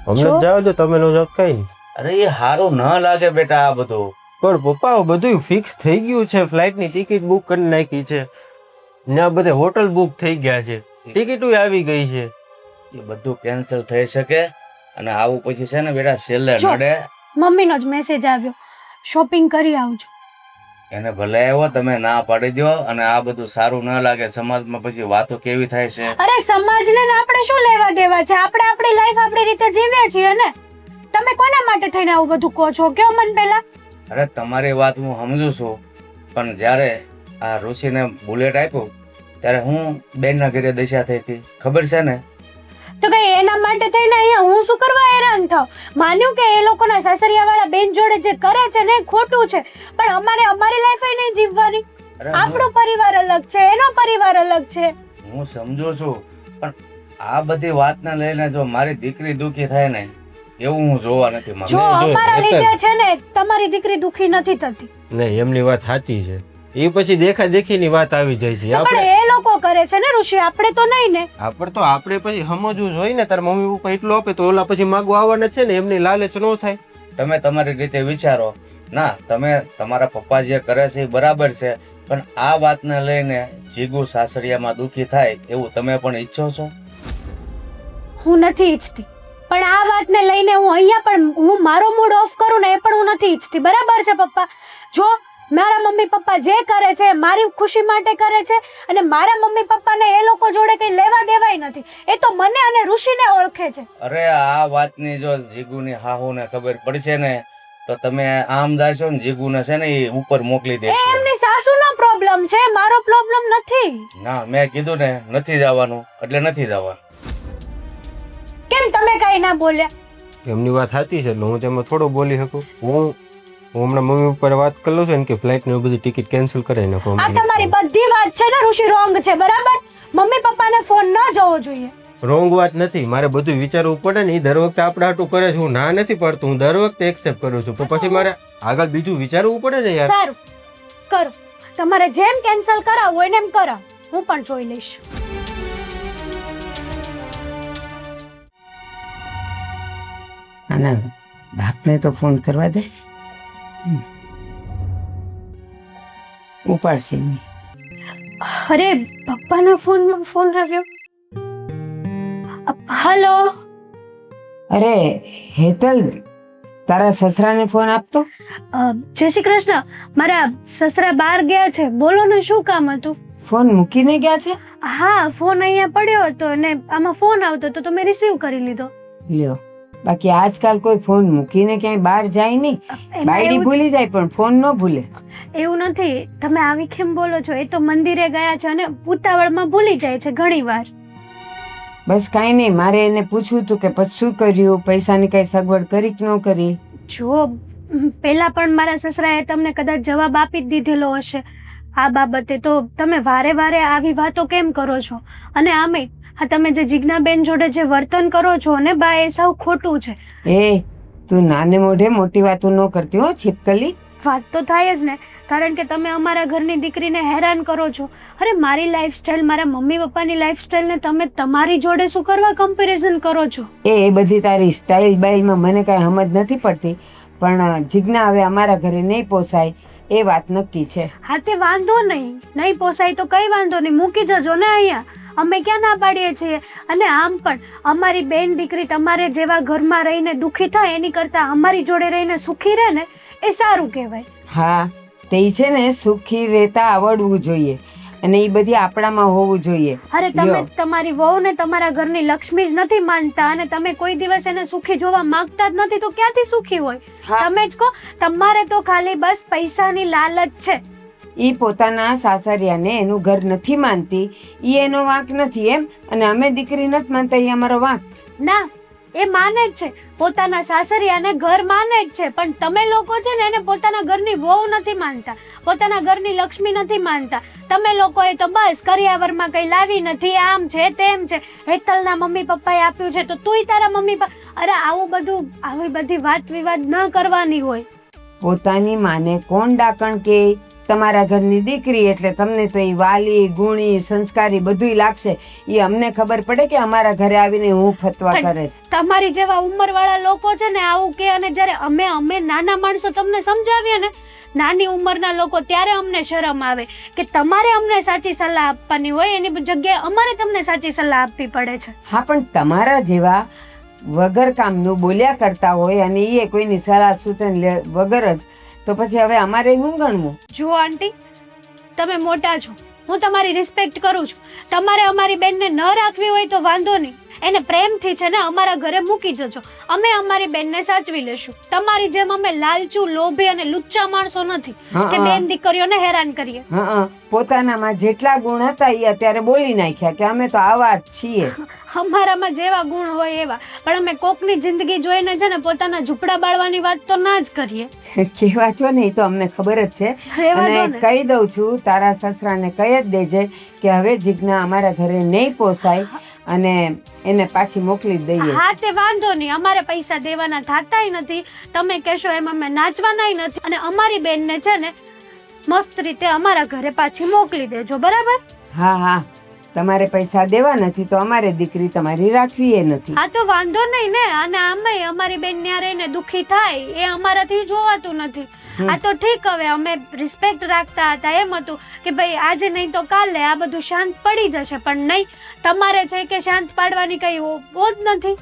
અમને જો. જાવ દો, તમે નો જાવ કઈ નહીં. અરે એ સારું ન લાગે બેટા આ બધું. પણ પપ્પા બધું ફિક્સ થઈ ગયું છે. ફ્લાઇટની ટિકિટ બુક કરી નાખી છે. ત્યાં બધે હોટલ બુક થઈ ગયા છે. ટિકિટો આવી ગઈ છે. એ બધું કેન્સલ થઈ શકે અને આવું પછી છે ને બેટા છેલ્લે જો. નડે. મમ્મીનો જ મેસેજ આવ્યો, શોપિંગ કરી આવજો. એને ભલે આવ્યો, તમે ના પાડી દો. અને આ બધું સારું ન લાગે સમાજમાં, પછી વાતો કેવી થાય છે. અરે સમાજને ને આપણે શું લેવા દેવા છે? આપણે આપણી લાઈફ આપણી રીતે જીવીએ છીએ ને. તમે કોના માટે થઈને આવું બધું કહો છો? કયો મને પહેલા. અરે તમારી વાત હું સમજુ છું, પણ જ્યારે આ ઋષિને બુલેટ આપ્યું ત્યારે હું બેનના ઘરે દશા થઈ હતી, ખબર છે ને? તો કઈ એના માટે થઈને અહીંયા હું શું કરવા હેરાન થાવ? માન્યું કે એ લોકોના સાસરિયાવાળા બેન જોડે જે કરે છે ને એ ખોટું છે, પણ અમારે અમારી લાઈફ નહીં જીવવાની. અરે આપણો પરિવાર અલગ છે, એનો પરિવાર અલગ છે. હું સમજુ છું, પણ આ બધી વાતને લઈને જો મારી દીકરી દુખી થાય ને એવું હું જોવા નથી માંગતો. જો જો, અમારા એક જ- લીધે છે ને તમારી દીકરી દુખી નથી થતી. નહીં, એમની વાત સાચી છે. એ પછી દેખા દેખીની વાત આવી જાય છે. તો પણ એ લોકો કરે છે ને ઋષિ, આપણે તો નહીં ને. આપણે પછી સમજવું જોઈએ ને. તારા મમ્મી પપ્પા એટલું આપે તો ઓલા પછી માગવા આવવાના જ છે ને, એમની લાલચ ન થાય. તમે તમારી રીતે વિચારો. ના, તમે તમારા પપ્પા જે કરે છે એ બરાબર છે, પણ આ વાતને લઈને જીગુ સાસરિયામાં દુખી થાય એવું તમે પણ ઈચ્છો છો? હું નથી ઈચ્છતી, પણ આ વાતને લઈને હું અહીંયા પણ હું મારો મૂડ ઓફ કરું ને એ પણ હું નથી ઈચ્છતી. બરાબર છે પપ્પા? જો મારા મમ્મી પપ્પા જે કરે છે મારી ખુશી માટે કરે છે, અને મારા મમ્મી પપ્પાને એ લોકો જોડે કઈ લેવા દેવાય નથી. એ તો મને અને ઋષિને ઓળખે છે. અરે આ વાતની જો જીગુની હાહુને ખબર પડશે ને તો તમે આમ જાશો ને, જીગુને છે ને એ ઉપર મોકલી એ દેશો. એમની સાસુનો પ્રોબ્લેમ છે, મારો પ્રોબ્લેમ નથી. ના, મેં કીધું ને નથી જવાનું એટલે નથી જવાનું. કેમ તમે કઈ ના બોલ્યા? એમની વાત સાચી છે એટલે હું તેમાં થોડો બોલી શકું. હું હમણાં મમ્મી પપ્પાને વાત કરી લઉં છું ને કે ફ્લાઇટની બધી ટિકિટ કેન્સલ કરાવી નાખો. આ તમારી બધી વાત છે ને ઋષિ રોંગ છે. બરાબર? મમ્મી પપ્પાને ફોન ન જવો જોઈએ. રોંગ વાત નથી. મારે બધું વિચારવું પડે ને. એ દર વખતે આપણે આટલું કરે છે, હું ના નથી પાડતું. હું દર વખતે એક્સેપ્ટ કરું છું, તો પછી મારે આગળ બીજું વિચારવું પડે ને યાર. સારું, કરો. તમારે જેમ કેન્સલ કરાવવું હોય ને એમ કરાવો, હું પણ જોઈ લઈશ. આના બાપને તો ફોન કરવા દે. ઉપાડશે નહીં. અરે પપ્પાના ફોનમાં ફોન આવ્યો. હલો. અરે હેતલ, તારા સસરાને ફોન આપતો. જય શ્રી કૃષ્ણ. મારા સસરા બહાર ગયા છે. બોલો ને, શું કામ હતું? ફોન મૂકીને ગયા છે? હા, ફોન અહીંયા પડ્યો હતો ને આમાં ફોન આવતો હતો તો મેં રિસીવ કરી લીધો. લ્યો, બાકી આજકાલ કોઈ ફોન મૂકીને ક્યાંય બહાર જાય નહીં. એમાં બાયડી એવું- ભૂલી જાય પણ ફોન ન ભૂલે. એવું નથી. તમે આવી કેમ બોલો છો? એ તો મંદિરે ગયા છે અને ઉતાવળમાં ભૂલી જાય છે ઘણી વાર. બસ કાંઈ નહીં, મારે એને પૂછવું હતું કે પછી શું કર્યું, પૈસાની કઈ સગવડ કરી કે ન કરી. જો પહેલા પણ મારા સસરાએ તમને કદાચ જવાબ આપી જ દીધેલો હશે આ બાબતે, તો તમે વારે વારે આવી વાતો કેમ કરો છો? અને આમે હા, તમે જે જીજ્ઞાબેન જોડે જે વર્તન કરો છો ને બા, એ સાવ ખોટું છે. એ તું નાને મોઢે મોટી વાતો ન કરતી હો છીપકલી. વાત તો થાય જ ને, કારણ કે તમે અમારા ઘરની દીકરીને હેરાન કરો છો. અરે મારી લાઈફસ્ટાઈલ, મારા મમ્મી પપ્પાની લાઈફસ્ટાઈલને તમે તમારી જોડે શું કરવા કમ્પેરિઝન કરો છો? એ બધી તારી સ્ટાઇલ બાઇલમાં મને કાંઈ સમજ નથી પડતી, પણ જીજ્ઞા હવે અમારા ઘરે નહીં પોસાય એ વાત નક્કી છે. હા, તે વાંધો નહીં. નહીં પોસાય તો કઈ વાંધો નહીં, મૂકી જજો ને અહીંયા. અમે ક્યાં ના પાડીએ છીએ? અને આમ પણ અમારી બેન દીકરી તમારે જેવા ઘરમાં રહીને દુઃખી થાય એની કરતા અમારી જોડે રહીને સુખી રહે ને એ સારું કહેવાય. હા, તે છે ને સુખી રહેતા આવડવું જોઈએ અને એ બધી આપણામાં હોવું જોઈએ. અરે તમે લ્યો. તમારી વહુને તમારા ઘરની લક્ષ્મી જ નથી માનતા અને તમે કોઈ દિવસ એને સુખી જોવા માંગતા જ નથી, તો ક્યાંથી સુખી હોય? હા, તમે જ કહો. તમારે તો ખાલી બસ પૈસાની લાલચ છે. ઈ પોતાના સાસરિયાને એનું ઘર નથી માનતી, ઈ એનો વાંક નથી એમ, અને અમે દીકરી નથી માનતા ઈ અમારો વાંક. ના, એ માને જ છે, પોતાના સાસરિયાને ઘર માને જ છે, પણ તમે લોકો છે ને એને પોતાના ઘરની વહુ નથી માનતા, પોતાના ઘરની લક્ષ્મી નથી માનતા. તમે લોકોએ તો બસ કરિયાવરમાં કઈ લાવી નથી, આમ છે તેમ છે, હેતલના મમ્મી પપ્પાએ આપ્યું છે તો તુંય તારા મમ્મી પપ્પા. અરે આવું બધું, આવી બધી વાત વિવાદ ન કરવાની હોય. પોતાની માને કોણ ડાકણ કે? તમારા ઘરની દીકરી એટલે તમને તો એ વાલી ગુણી સંસ્કારી બધુંય લાગશે. એ અમને ખબર પડે કે અમારા ઘરે આવીને હું ફતવા પણ કરે છે. તમારી જેવા ઉંમરવાળા લોકો છે ને આવું કે, અને જ્યારે અમે નાના માણસો તમને સમજાવીએ ને, નાની ઉંમરના લોકો, ત્યારે અમને શરમ આવે કે તમારે અમને સાચી સલાહ આપવાની હોય, એની જગ્યાએ અમારે તમને સાચી સલાહ આપવી પડે છે. હા, પણ તમારા જેવા વગર કામનું બોલ્યા કરતા હોય અને એ કોઈની સલાહ સૂચન વગર જ, તો પછી હવે અમારે શું ગણવું? જુઓ આંટી, તમે મોટા છો, હું તમારી રિસ્પેક્ટ કરું છું. તમારે અમારી બેનને ન રાખવી હોય તો વાંધો નહીં, એને પ્રેમથી છે ને અમારા ઘરે મૂકી જજો, અમે અમારી બેનને સાચવી લેશું. તમારી જેમ અમે લાલચુ, લોભી અને લુચ્ચા માણસો નથી કે બેન દીકરીઓને હેરાન કરીએ. હા, પોતાનામાં જેટલા ગુણ હતા એ અત્યારે બોલી નાખ્યા કે અમે તો આવા જ છીએ. અમારામાં જેવા ગુણ હોય એવા, પણ અમે કોકની જિંદગી જોઈને છે ને પોતાના ઝૂંપડા બાળવાની વાત તો ના જ કરીએ. કેવા છો ને એ તો અમને ખબર જ છે. રહેવા દો અને ને. કહી દઉં છું, તારા સસરાને કહી જ દેજે કે હવે જીજ્ઞા અમારા ઘરે નહીં પોસાય અને એને પાછી મોકલી જ દઈએ. હા તે વાંધો નહીં, અમારે પૈસા દેવાના થાતાય નથી, તમે કહેશો એમ અમે નાચવાનાય નથી, અને અમારી બેનને છે ને મસ્ત રીતે અમારા ઘરે પાછી મોકલી દેજો, બરાબર? હા, તમારે પૈસા દેવા નથી તો અમારે દીકરી તમારી રાખવી એ નથી. હા તો વાંધો નહીં ને, અને આમે અમારી બેન ત્યાં રહીને દુખી થાય એ અમારાથી જોવાતું નથી. આ તો ઠીક, હવે અમે રિસ્પેક્ટ રાખતા હતા, એમ હતું કે ભાઈ આજે નહીં તો કાલે આ બધું શાંત પડી જશે, પણ નહીં, તમારે છે કે શાંત પાડવાની કઈ જ નથી.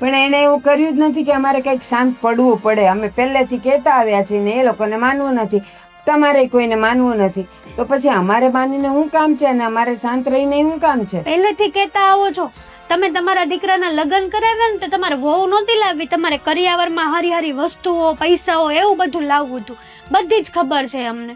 પણ એને એવું કર્યું જ નથી કે અમારે કંઈક શાંત પડવું પડે. અમે પહેલેથી કહેતા આવ્યા છીએ ને એ લોકોને માનવું નથી, તમારે કોઈને માનવું નથી, તો પછી અમારે માનીને શું કામ છે અને અમારે શાંત રહીને શું કામ છે? પહેલેથી કહેતા આવો છો તમે. તમારા દીકરાના લગ્ન કરાવ્યા ને તો તમારે વહુ નહોતી લાવવી, તમારે કરિયાવરમાં હારી હારી વસ્તુઓ, પૈસાઓ એવું બધું લાવવું હતું, બધી જ ખબર છે અમને.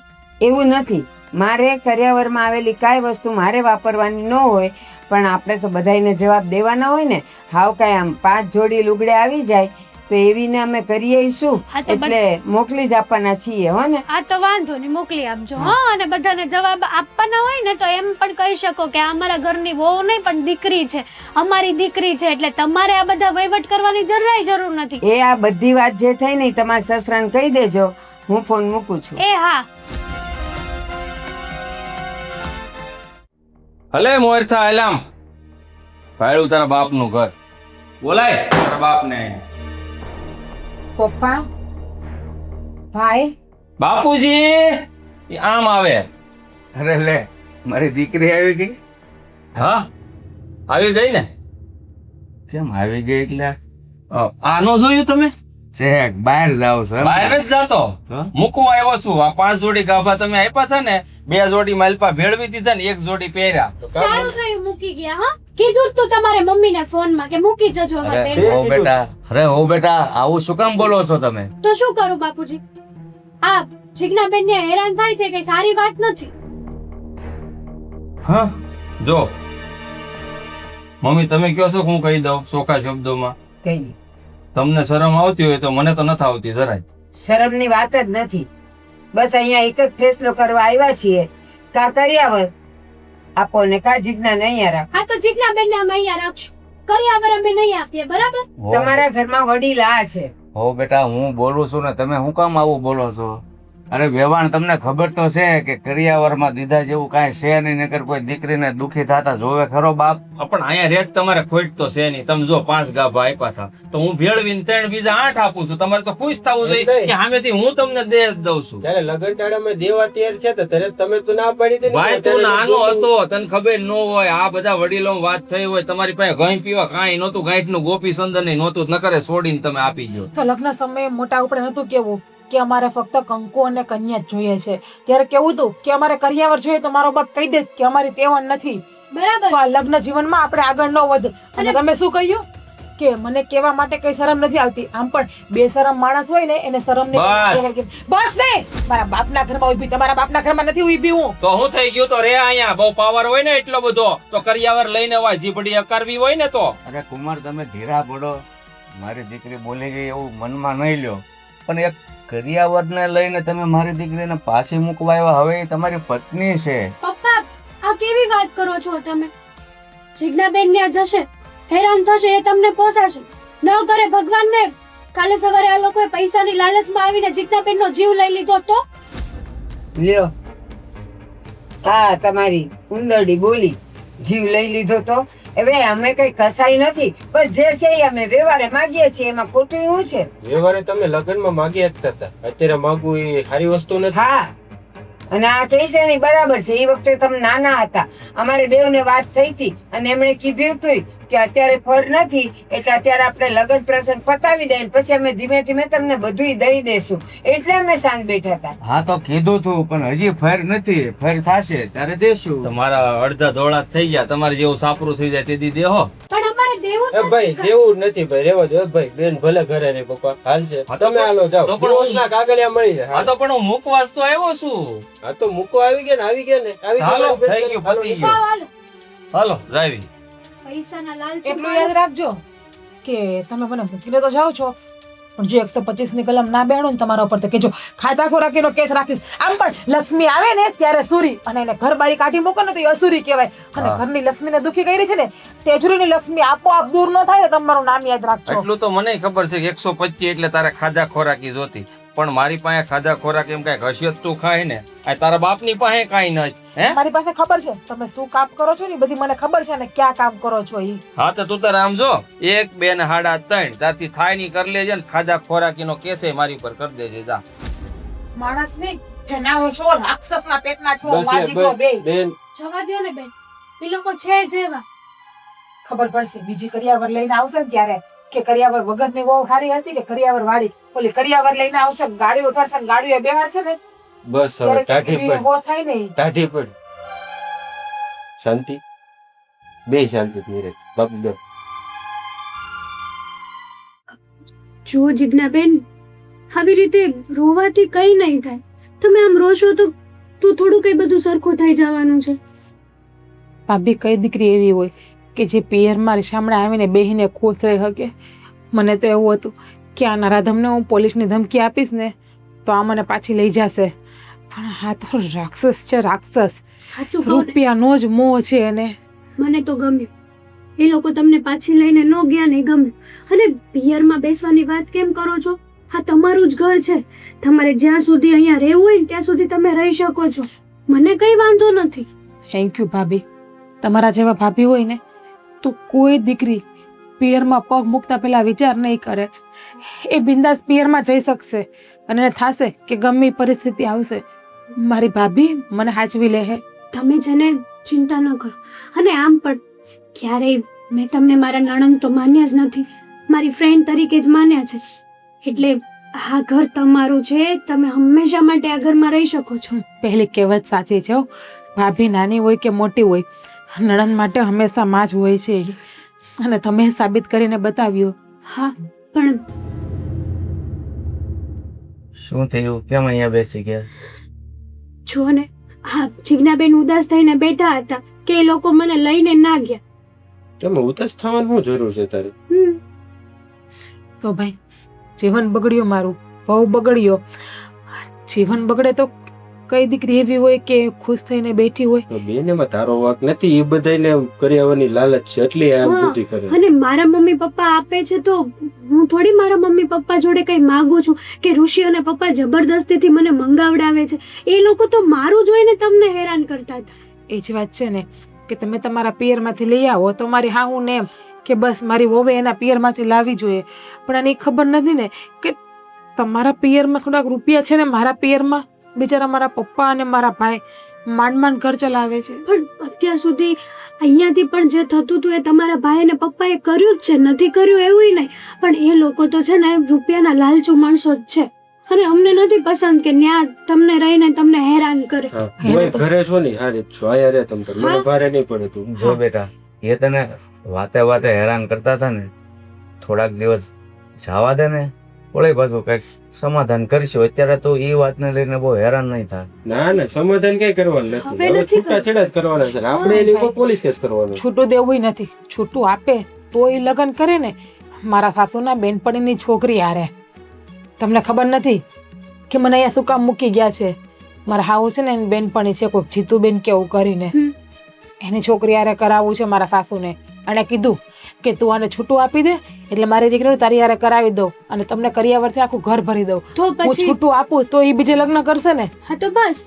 એવું નથી, મારે કરિયાવરમાં આવેલી કાંઈ વસ્તુ મારે વાપરવાની ન હોય, પણ આપણે તો બધાને જવાબ દેવાના હોય ને. હાવ કાંઈ આમ 5 જોડી લુગડે આવી જાય તો એવીને અમે કરીએ શું, હા તો એટલે મોકલી જ આપવાના છીએ હો ને. આ તો વાંધો નહીં, મોકલી આપજો. હા, અને બધાને જવાબ આપવાના હોય ને તો એમ પણ કહી શકો કે આ અમારા ઘરની વહુ નહીં પણ દીકરી છે, અમારી દીકરી છે, એટલે તમારે આ બધા વહીવટ કરવાની જરાય જરૂર નથી. એ આ બધી વાત જે થઈ ને તમારા સસરાને કહી દેજો, હું ફોન મૂકું છું. એ હા. હલે મોરથા એલામ ભાડું તારા બાપનું ઘર બોલાય તારા બાપને. પપ્પા, ભાઈ, બાપુજી ઈ આમ આવે. અરે લે, મારી દીકરી આવી ગઈ. હા આવી ગઈ ને. કેમ આવી ગઈ? એટલે આ નો જોયું તમે? ચેક બહાર જાવ છો? બહાર જ જાતો તો? મૂકવા આવ્યો છું. આ 5 જોડી ગાભા તમે આપ્યા હતા ને, 2 જોડી માલપા ભેળવી દીધા ને 1 જોડી પહેર્યા. સારું થયું મૂકી ગયા. હા, કીધું જ તું તમારે મમ્મીને ફોનમાં કે મૂકી જજો અમારી અરે બેન. હો બેટા, અરે હો બેટા, આવું શું કામ બોલો છો તમે? તો શું કરું બાપુજી? આ જીજ્ઞાબેન ને હેરાન થાય છે કે સારી વાત નથી. હા જો મમ્મી તમે કહો છો કે હું કહી દઉં ચોખ્ખા શબ્દોમાં? કહી દે. તમને શરમ આવતી હોય તો મને તો નથી આવતી જરાય. શરમની વાત જ નથી, બસ અહીંયા એક જ ફેસલો કરવા આવ્યા છીએ, કા કરિયાવર આપો ને કા જીજ્ઞાને અહીંયા રાખ. હા તો જીજ્ઞાબેન ને અમે અહીંયા રાખશું, કરિયાવર અમે નહીં આપીએ, બરાબર? હો તમારા ઘરમાં વડીલ આ છે. હો બેટા, હું બોલું છું ને, તમે શું કામ આવું બોલો છો? અરે વેવાણ, તમને ખબર તો છે કે કરિયાવરમાં દીધા જેવું કાંઈ છે નહીં, નકર કોઈ દીકરીને દુખી થતા જોવે ખરો બાપ? પણ અહીંયા રેત તમારે ખોટ તો છે નહીં. તમે જો 5 ગાભા આપ્યા હતા તો હું ભેળવીને 3 બીજા 8 આપું છું. તમારે તો ખુશ થવું જોઈએ કે સામેથી હું તમને દે દઉં છું. ત્યારે લગન ટાળામાં દેવા તૈયાર છે તો ત્યારે તમે તો ના પાડી હતી ને. ભાઈ તું નાનો હતો, તને ખબર ન હોય. આ બધા વડીલો વાત થઈ હોય, તમારી પાસે ઘઈ પીવા કાંઈ નહોતું, ગાંઠનું ગોપી સંદર નહીં નહોતું, નકરે છોડીને તમે આપી ગયો. તો લગ્ન સમયે મોટા ઉપર નતું કેવું કે અમારે ફક્ત કંકુ અને કન્યા જ જોઈએ છે, ત્યારે કેવું હતું કે અમારે કરિયાવર જોઈએ તો મારો બાપ કહી દે કે અમારી તેવણ નથી, બરાબર? તો આ લગ્ન જીવનમાં આપણે આગળ ન વધ. અને તમે શું કહ્યું કે મને કહેવા માટે કઈ શરમ નથી આવતી? આમ પણ બેશરમ માણસ હોય ને એને શરમ નહીં. બસ નહીં, મારા બાપના ઘરમાં ઉભી, તમારા બાપના ઘરમાં નથી ઉભી હું. તો હું થઈ ગયું તો રે અહીંયા બહુ પાવર હોય ને એટલો બધો તો કરિયાવર લઈને હોય, જીભડી અકારવી હોય ને તો. અરે કુમાર, તમે ધીરા પડો. મારી દીકરી બોલી ગઈ એવું મનમાં નહીં લ્યો, પણ એક કરિયાવરને લઈને તમે મારી દીકરીને પાછી મૂકવા આવ્યા, હવે એ તમારી પત્ની છે. પપ્પા, આ કેવી વાત કરો છો તમે? જીજ્ઞાબેન ત્યાં જશે, હેરાન થશે, એ તમને પોસાશે? ન કરે ભગવાનને કાલે સવારે આ લોકોએ પૈસાની લાલચમાં આવીને જીજ્ઞાબેન નો જીવ લઈ લીધો તો? લ્યો, હા તમારી ઉંદરડી બોલી, જીવ લઈ લીધો તો? હવે અમે કઈ કસાઈ નથી, બસ જે છે એ અમે વ્યવહારે માગીએ છીએ, એમાં ખોટું શું છે? વ્યવહારે તમે લગ્નમાં માગી શકતા હતા, અત્યારે માગવું એ સારી વસ્તુ નથી. હા, અને આ કહે છે ને બરાબર છે. એ વખતે તમે નાના હતા, અમારે બેવને વાત થઈ હતી અને એમણે કીધું હતું કે અત્યારે ફળ નથી એટલે અત્યારે આપણે લગ્ન પ્રસંગ પતાવી દઈએ પછી અમે ધીમે ધીમે તમને બધું દઈ દેશું એટલે અમે શાંત બેઠા હતા. હા તો કીધું તું પણ હજી ફેર નથી, ફેર થશે ત્યારે દેશું. તમારા અડધા ધોળા થઈ ગયા, તમારે જેવું સાપરું થઈ જાય તે દી દેહો. પણ અમારે દેવું એ ભાઈ દેવું જ નથી ભાઈ, રેવા દો. એ ભાઈ બેન ભલે ઘરે નહીં પપ્પા, હાલશે. હા તો તમે હાલો જાઓ, તો પણ દિવસના કાગળિયા મળી જાય. આ તો પણ હું મૂકવા જ તો આવ્યો છું. હા તો મૂકો આવી ગયા ને, આવી ગયા ને, આવી ગયા. હાલો, બેન, થઈ ગયું, હાલો, પતી નીકળો. ગયું. હાલો જાવી. પૈસાના લાલચ એટલું યાદ રાખજો કે તમે મને મૂકીને તો જાઓ છો પણ જો 125 ની કલમ ના બેણું ને તમારા ઉપર તો કે જો ખાતા ખોરાકીનો કેસ રાખીશ. આમ પણ લક્ષ્મી આવે ને ત્યારે સુરી અને એને ઘર બારી કાઢી મૂકો ને તો એ અસુરી કહેવાય. અને હા. ઘરની લક્ષ્મીને દુખી કરી છે ને તેજરીની લક્ષ્મી આપોઆપ દૂર ન થાય તો તમારું નામ યાદ રાખજો. એટલું તો મને ખબર છે કે 125 એટલે તારે ખાધા ખોરાકી જોતી, પણ મારી પાસે ખાધા ખોરાક એમ કઈક હશે તું ખાય ને. આ તારા બાપની પાસે કાંઈ નહીં. હે મારી પાસે ખબર છે તમે શું કામ કરો છો ને ઈ બધી મને ખબર છે ને ક્યાં કામ કરો છો ઈ. હા તો તું તારે આમ જો 1, 2 ને 3.5 ત્યાંથી થાય ની કરી લેજે ને ખાધા ખોરાકીનો કેસ મારી ઉપર કરી દેજે. જા. માણસ નહીં જનાવર છો, રાક્ષસના પેટના છો, બસ માં લે, દીકરો બે. બેન જવા દો ને બેન, એ લોકો છે જેવા. ખબર પડશે બીજી કરિયાવર લઈને આવશે ને ત્યારે કે કરિયાવર વગરની બહુ સારી હતી કે કરિયાવર વાળી. ઓલી કરિયાવર લઈને આવશે ગાડી ઉઠાડશે ને ગાડીએ બેહાડશે ને બસ હવે ત્યારે ટાઢી કેટલી પડ, હો થાય ને ઈ. ટાઢી પડ. શાંતિ, બે શાંતિ નીરજ બાપુ બેન. જો જીજ્ઞાબેન, આવી રીતે રોવાથી કઈ નહીં થાય. તમે આમ રોશો તો થોડું કઈ બધું સરખું થઈ જવાનું છે. ભાભી કઈ દીકરી એવી હોય કે જે પિયરમાં રીસામણે આવીને બેહીને ખુશ રહી શકે. મને તો એવું હતું કે આ નરાધમને હું પોલીસની ધમકી આપીશ ને તો આ મને પાછી લઈ જશે પણ આ તો રાક્ષસ છે, રાક્ષસ. સાચું કહું ને, રૂપિયાનો જ મોહ છે એને. મને તો ગમ્યું. એ લોકો તમને પાછી લઈને ન ગયા ને ગમ્યું. અને પિયરમાં બેસવાની વાત કેમ કરો છો? આ તમારું જ ઘર છે. તમારે જ્યાં સુધી અહીંયા રહેવું હોય ને ત્યાં સુધી તમે રહી શકો છો. મને કઈ વાંધો નથી. થેન્ક યુ ભાભી. તમારા જેવા ભાભી હોય ને તો કોઈ દીકરી પિયરમાં પગ મૂકતા પહેલા વિચાર નહીં કરે. એ બિંદાસ પિયરમાં જઈ શકશે અને એને થાશે કે ગમે એ પરિસ્થિતિ આવશે મારી ભાભી મને હાચવી લે. તમે જેને ચિંતા ન કરો. અને આમ પણ ક્યારેય મેં તમને મારા નણંદ તો માન્યા જ નથી, મારી ફ્રેન્ડ તરીકે જ માન્યા છે. એટલે આ ઘર તમારું છે, તમે હંમેશા માટે આ ઘરમાં રહી શકો છો. પહેલી કહેવત સાચી છે હો. ભાભી નાની હોય કે મોટી હોય નણંદ માટે હંમેશા માં જ હોય છે ઈ. અને તમે સાબિત કરીને બતાવ્યું. હા પણ શું થયું? કેમ અહીંયા બેસી ગયા? જો ને, હા જીજ્ઞાબેન ઉદાસ થઈને બેઠા હતા કે એ લોકો મને લઈને ના ગયા. તમે ઉદાસ થવાની શું જરૂર છે તારે? તો ભાઈ જીવન બગડ્યું મારું, બહુ બગડ્યો. જીવન બગડે તો કઈ દીકરી એવી હોય કે ખુશ થઈને બેઠી હોય? તો બેન એમાં તારો વાંક નથી, એ બધાને કર્યાવાની લાલચ છે એટલે આ હા. બધી કરે. અને મારા મમ્મી પપ્પા આપે છે તો હું થોડી મારા મમ્મી પપ્પા જોડે કઈ માંગુ છું કે ઋષિ અને પપ્પા જબરદસ્તીથી મને મંગાવડાવે છે. એ લોકો તો મારું જોઈને તમને હેરાન કરતા હતા. એ જ વાત છે ને કે તમે તમારા પિયરમાંથી લઈ આવો તો મારી હા હું ને એમ કે બસ મારી વહુએ એના પિયરમાંથી લાવવી જોઈએ. પણ આની ખબર નથી ને કે તમારા પિયરમાં થોડાક રૂપિયા છે ને મારા પિયરમાં બિચારા મારા પપ્પા અને મારા ભાઈ માંડ માંડ ઘર ચલાવે છે. પણ અત્યાર સુધી અહીંયાથી પણ જે થતું હતું એ તમારા ભાઈ અને પપ્પાએ કર્યું જ છે, નથી કર્યું એવું નહીં. પણ એ લોકો તો છે ને રૂપિયાના લાલચુ માણસો જ છે. અને અમને નથી પસંદ કે ન્યા તમને રહીને તમને હેરાન કરે. હા, તોય ઘરે છો ને આ રીત છો, આયા રે તમ તાર. મને હા. ભારે નહીં પડે તું. જો બેટા, એ તને વાતે વાતે હેરાન કરતા હતા ને, થોડાક દિવસ જવા દે ને, વળી પાછું કઈક સમાધાન કરશું. અત્યારે તો એ વાતને લઈને બહુ હેરાન નહીં થાય. ના ના, સમાધાન કઈ કરવાનું નથી. હવે હવે નથી છૂટા છેડા જ કરવાના છે. આપણે એની ઉપર પોલીસ કેસ કરવાનો છે. છૂટું દેવું નથી. છૂટું આપે તો એ લગ્ન કરે ને મારા સાસુના બેનપણીની છોકરી હારે. તમને ખબર નથી કે મને અહીંયા શું કામ મૂકી ગયા છે? મારા હાઉ છે ને એની બેનપણી છે કોઈક જીતુબેન કેવું કરીને એની છોકરી હારે કરાવવું છે મારા સાસુને. અને કીધું કે તું આને છૂટું આપી દે એટલે મારી દીકરીને તારી હારે કરાવી દઉં અને તમને કરિયાવરથી આખું ઘર ભરી દઉં. તો હું પછી છૂટું આપું તો એ બીજે લગ્ન કરશે ને. હા તો બસ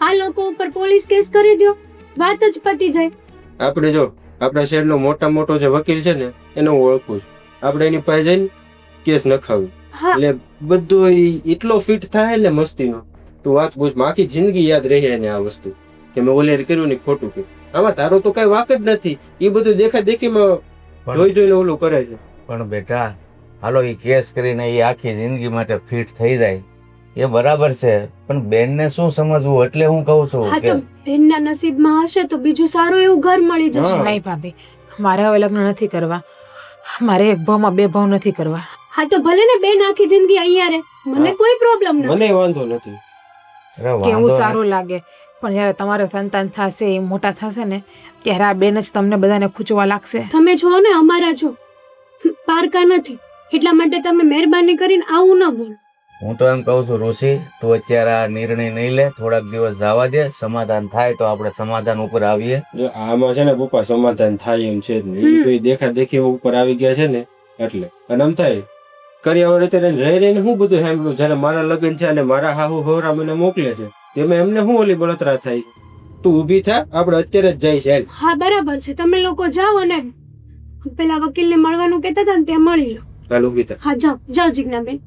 આ લોકો ઉપર પોલીસ કેસ કરી દો, વાત જ પતી જાય. આપણે જો આપણા શહેરનો મોટો જે વકીલ છે ને એને હું ઓળખું છું. આપણે એની પાસે જઈને કેસ નખાવ્યું હા એટલે બધું એટલો ફિટ થાય એટલે મસ્તીનો તું વાત પૂછ. આખી જિંદગી યાદ રહી એને આ વસ્તુ કે મેં ઓલેર કર્યું ને ખોટું કર્યું. આમાં તારો તો કઈ વાક જ નથી. એ બધું દેખા દેખીમાં જોઈ જોઈને ઓલું કરે છે. પણ બેટા હાલો એ કેસ કરીને એ આખી જિંદગી માટે ફિટ થઈ જાય એ બરાબર છે, પણ બેનને શું સમજવું એટલે હું કહું છું હા કે તો બેનના નસીબમાં હશે તો બીજું સારું એવું ઘર મળી જશે. હા. નહીં ભાભી, મારે હવે લગ્ન નથી કરવા. મારે એક ભાવમાં બે ભાવ નથી કરવા. હા તો ભલે ને બેન આખી જિંદગી અહીંયા રહે, મને કોઈ પ્રોબ્લેમ નથી. મને વાંધો નથી. અરે વાંધો કેવું નહીં. સારું લાગે, પણ જ્યારે તમારે સંતાન થશે, એ મોટા થશે ને ત્યારે આ બેન જ તમને બધાને ખૂંચવા લાગશે. તમે છો ને અમારા છો, પારકા નથી, એટલા માટે તમે મહેરબાની કરીને આવું ન બોલો. હું તો એમ કહું છું ઋષિ, તું અત્યારે આ નિર્ણય નહીં લે, થોડાક દિવસ જવા દે, સમાધાન થાય તો આપણે સમાધાન ઉપર આવીએ. જો આમાં છે ને પપ્પા સમાધાન થાય એમ છે જ નહીં. ઈ તો ઈ દેખા દેખી ઉપર આવી ગયા છે ને એટલે. અને આમ થાય કર્યાવર અત્યારે રહી રહીને હું બધું સાંભળ્યું. જયારે મારા લગ્ન છે અને મારા હાહુ હોરા મને મોકલે છે તેમાં એમને શું ઓલી બળતરા થાય. તું ઊભી થા, આપણે અત્યારે જ જઈશ. હાલ. હા બરાબર છે, તમે લોકો જાઓ અને પેલા વકીલને મળવાનું કહેતા હતા ને ત્યાં મળી લો. હાલ ઊભી થા. હા જાઓ જાઓ જિજ્ઞાબેન.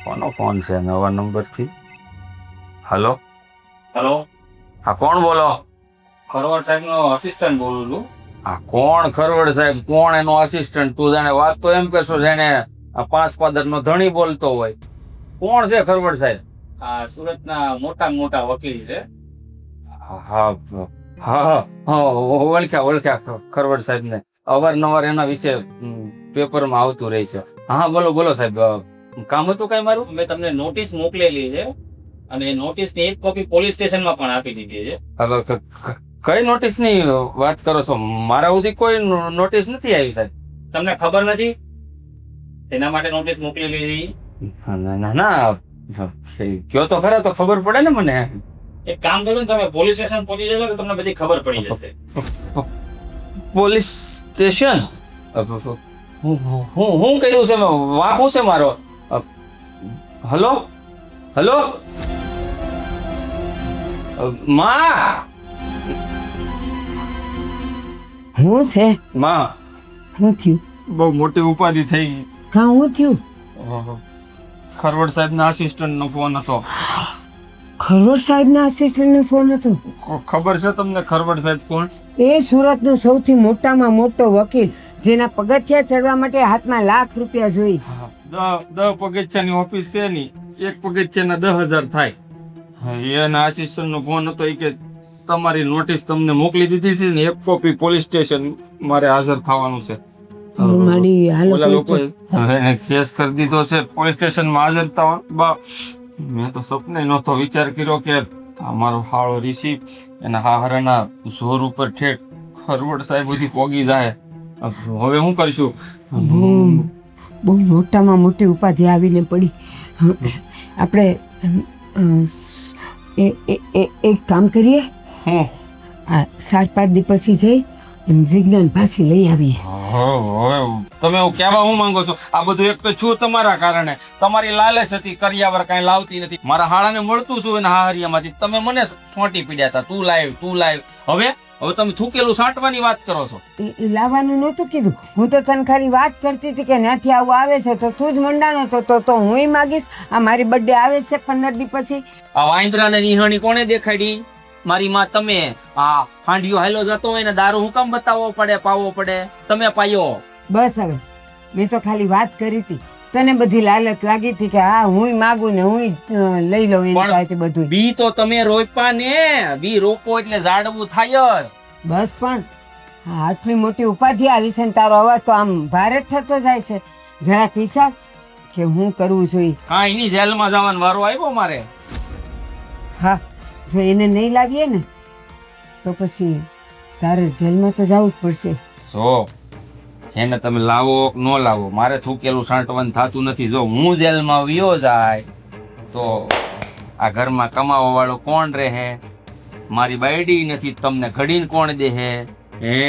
કોનો ફોન છે નવા નંબરથી? હલો, હેલો, હા કોણ બોલો? ખરવડ સાહેબનો અસિસ્ટન્ટ બોલું છું. આ કોણ ખરવડ સાહેબ? કોણ એનો આસિસ્ટન્ટ? તું જાણે વાત તો એમ કહેશો જાણે આ 5 પાદરનો ધણી બોલતો હોય. કોણ છે ખરવડ સાહેબ? આ સુરતના મોટા વકીલ છે. હા હા હા હા ઓળખ્યા ખરવડ સાહેબને. અવારનવાર એના વિશે પેપરમાં આવતું રહે છે. હા બોલો બોલો સાહેબ, કામ હતું કઈ મારું? મેં તમને નોટિસ મોકલેલી છે અને એ નોટિસની એક કોપી પોલીસ સ્ટેશનમાં પણ આપી દીધી છે. હવે કઈ નોટિસની વાત કરો છો? મારા સુધી કોઈ નોટિસ નથી આવી સાહેબ. તમને ખબર નથી એના માટે નોટિસ મોકલેલી છે. ના ના કયો તો ખરા તો ખબર પડે ને મને. એક કામ કરો ને, તમે પોલીસ સ્ટેશન પહોંચી જશો તો તમને બધી ખબર પડી જશે. Police station? હું કર્યું છે? વાંક શું છે મારો? હલો હલો માં, હું છે? માં શું થયું? બહુ મોટી ઉપાધિ થઈ ગઈ. કાં હું થયું? ખરવડ સાહેબના આસિસ્ટન્ટનો ફોન હતો. ખરવડ સાહેબના આસિસ્ટન્ટનો ફોન હતો? ખબર છે તમને ખરવડ સાહેબ કોણ? એ સુરતનો સૌથી મોટામાં મોટો વકીલ, જેના પગથિયા ચડવા માટે હાથમાં લાખ રૂપિયા જોઈ. 10 પગથિયાની ઓફિસ છે ની, એક પગથિયાના 10,000 થાય. એના આસિસ્ટન્ટનો ફોન હતો. એ કે તમારી નોટિસ તમને મોકલી દીધી છે ને એક કોપી પોલીસ સ્ટેશન મારે હાજર થવાનું છે. મારી ઓલા લોકોએ એને કેસ કરી દીધો છે પોલીસ સ્ટેશનમાં હાજર થવા. મેં તો સપને નહોતો વિચાર કર્યો કે અમારો હાળો ઋષિ એના હાહરાના જોર ઉપર ઠેઠ ખરવડ સાહેબ સુધી પોગી જાય. હવે શું કરશું? બહુ મોટામાં મોટી ઉપાધિ આવીને પડી. આપણે એક કામ કરીએ, હું આ 4-5 દી પછી જઈ અને જિજ્ઞાન પાછી લઈ આવીએ. હવે તમે એવું કહેવા હું માંગો છો? આ બધું એક તો છું તમારા કારણે. તમારી લાલચ હતી, કર્યાવર કાંઈ લાવતી નથી. મારા હાળાને મળતું હતું એના હાહરિયામાંથી. તમે મને સોંટી પીડ્યા હતા, તું લાવ. હવે તમે થૂકેલું સાંટવાની વાત કરો છો. એ લાવવાનું નહોતું કીધું. હું તો તને ખાલી વાત કરતી હતી કે ત્યાંથી આવું આવે છે તો તું જ મંડાણો તો હુંય માગીશ. આ મારી બર્થડે આવે છે 15 દી પછી. આ વાંદરાને નિહાણી કોણે દેખાડી? મારી માં તમે. આ હાંડિયો હાલો જતો હોય ને દારૂ હું કામ બતાવવો પડે, પાવવો પડે? તમે પાયો. બસ હવે, મેં તો ખાલી વાત કરી હતી. તને બધી લાલચ લાગી હતી કે હા હુંય માગું ને હુંય લઈ લઉં એની પાસેથી બધું. બી તો તમે રોપ્યા ને, બી રોપો એટલે ઝાડવું થાય જ. બસ પણ આટલી મોટી ઉપાધિ આવી છે ને તારો અવાજ તો આમ ભારે જ થતો જાય છે. જરા વિચાર કે હું કરવું જોઈએ. કાંઈ નહીં, જેલમાં જવાનો વારો આવ્યો મારે. હા, જો એને નહીં લાવીએ ને તો પછી તારે જેલમાં તો જવું જ પડશે. જો એને તમે લાવો કે ન લાવો, મારે થૂકેલું સાંટવાનું થતું નથી. જો હું જેલમાં વિયો જાય તો આ ઘરમાં કમાવા વાળો કોણ રહે? મારી બાયડી નથી, તમને ઘડીને કોણ દે? હે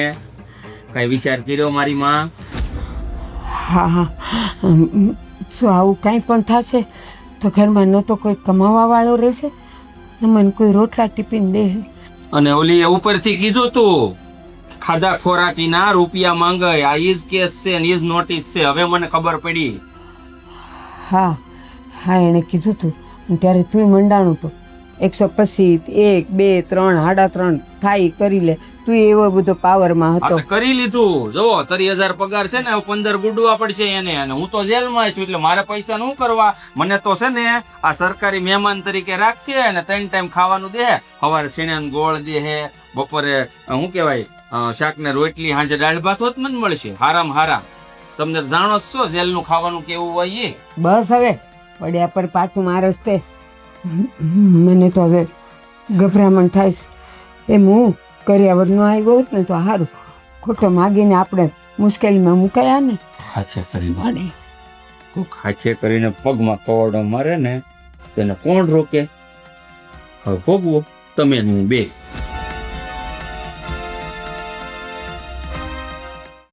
કઈ વિચાર કર્યો મારી માં? હા હા, શું આવું કાંઈ પણ થશે તો ઘરમાં ન તો કોઈ કમાવા વાળો રહેશે ને મને કોઈ રોટલા ટિફિન દે. અને ઓલી ઉપરથી કીધું તું ખાધા ખોરાકી ના રૂપિયા માંગે. આ ઈજ કેસ છે ને ઈજ નોટિસ છે. હવે મને ખબર પડી. હા હા, એણે કીધું તું ત્યારે તું મંડાણું તો 125, 1, 2, 3, 3.5 થાય કરી લે. તું એવો બધો પાવરમાં આ હતો. તો કરી લીધું. જો 30,000 પગાર છે ને, હવે 15 ગુડવા પડશે એને, અને હું તો જેલમાં છું એટલે મારે પૈસા નું કરવા. મને તો છે ને આ સરકારી મહેમાન તરીકે રાખશે અને 3 ટાઈમ ખાવાનું દે. સવારે શેણાનો ગોળ દે, બપોરે શું કહેવાય શાક ને રોટલી, સાંજે દાળ ભાત હોત મને મળશે હારામ હારા. તમને તો જાણો જ છો જેલનું ખાવાનું કેવું હોય એ. બસ હવે પડ્યા પર પાછું મારસ તે. મને તો હવે ગભરામણ થાય છે. એમ હું કર્યાવર ન આવ્યો હોત ને તો સારું. ખોટો માગીને આપણે મુશ્કેલીમાં મુકાયા ને. હાચે કરી માની કોક હાચે કરીને પગમાં કવડો મારે ને તેને કોણ રોકે? હવે ભોગવો તમે ને હું બે.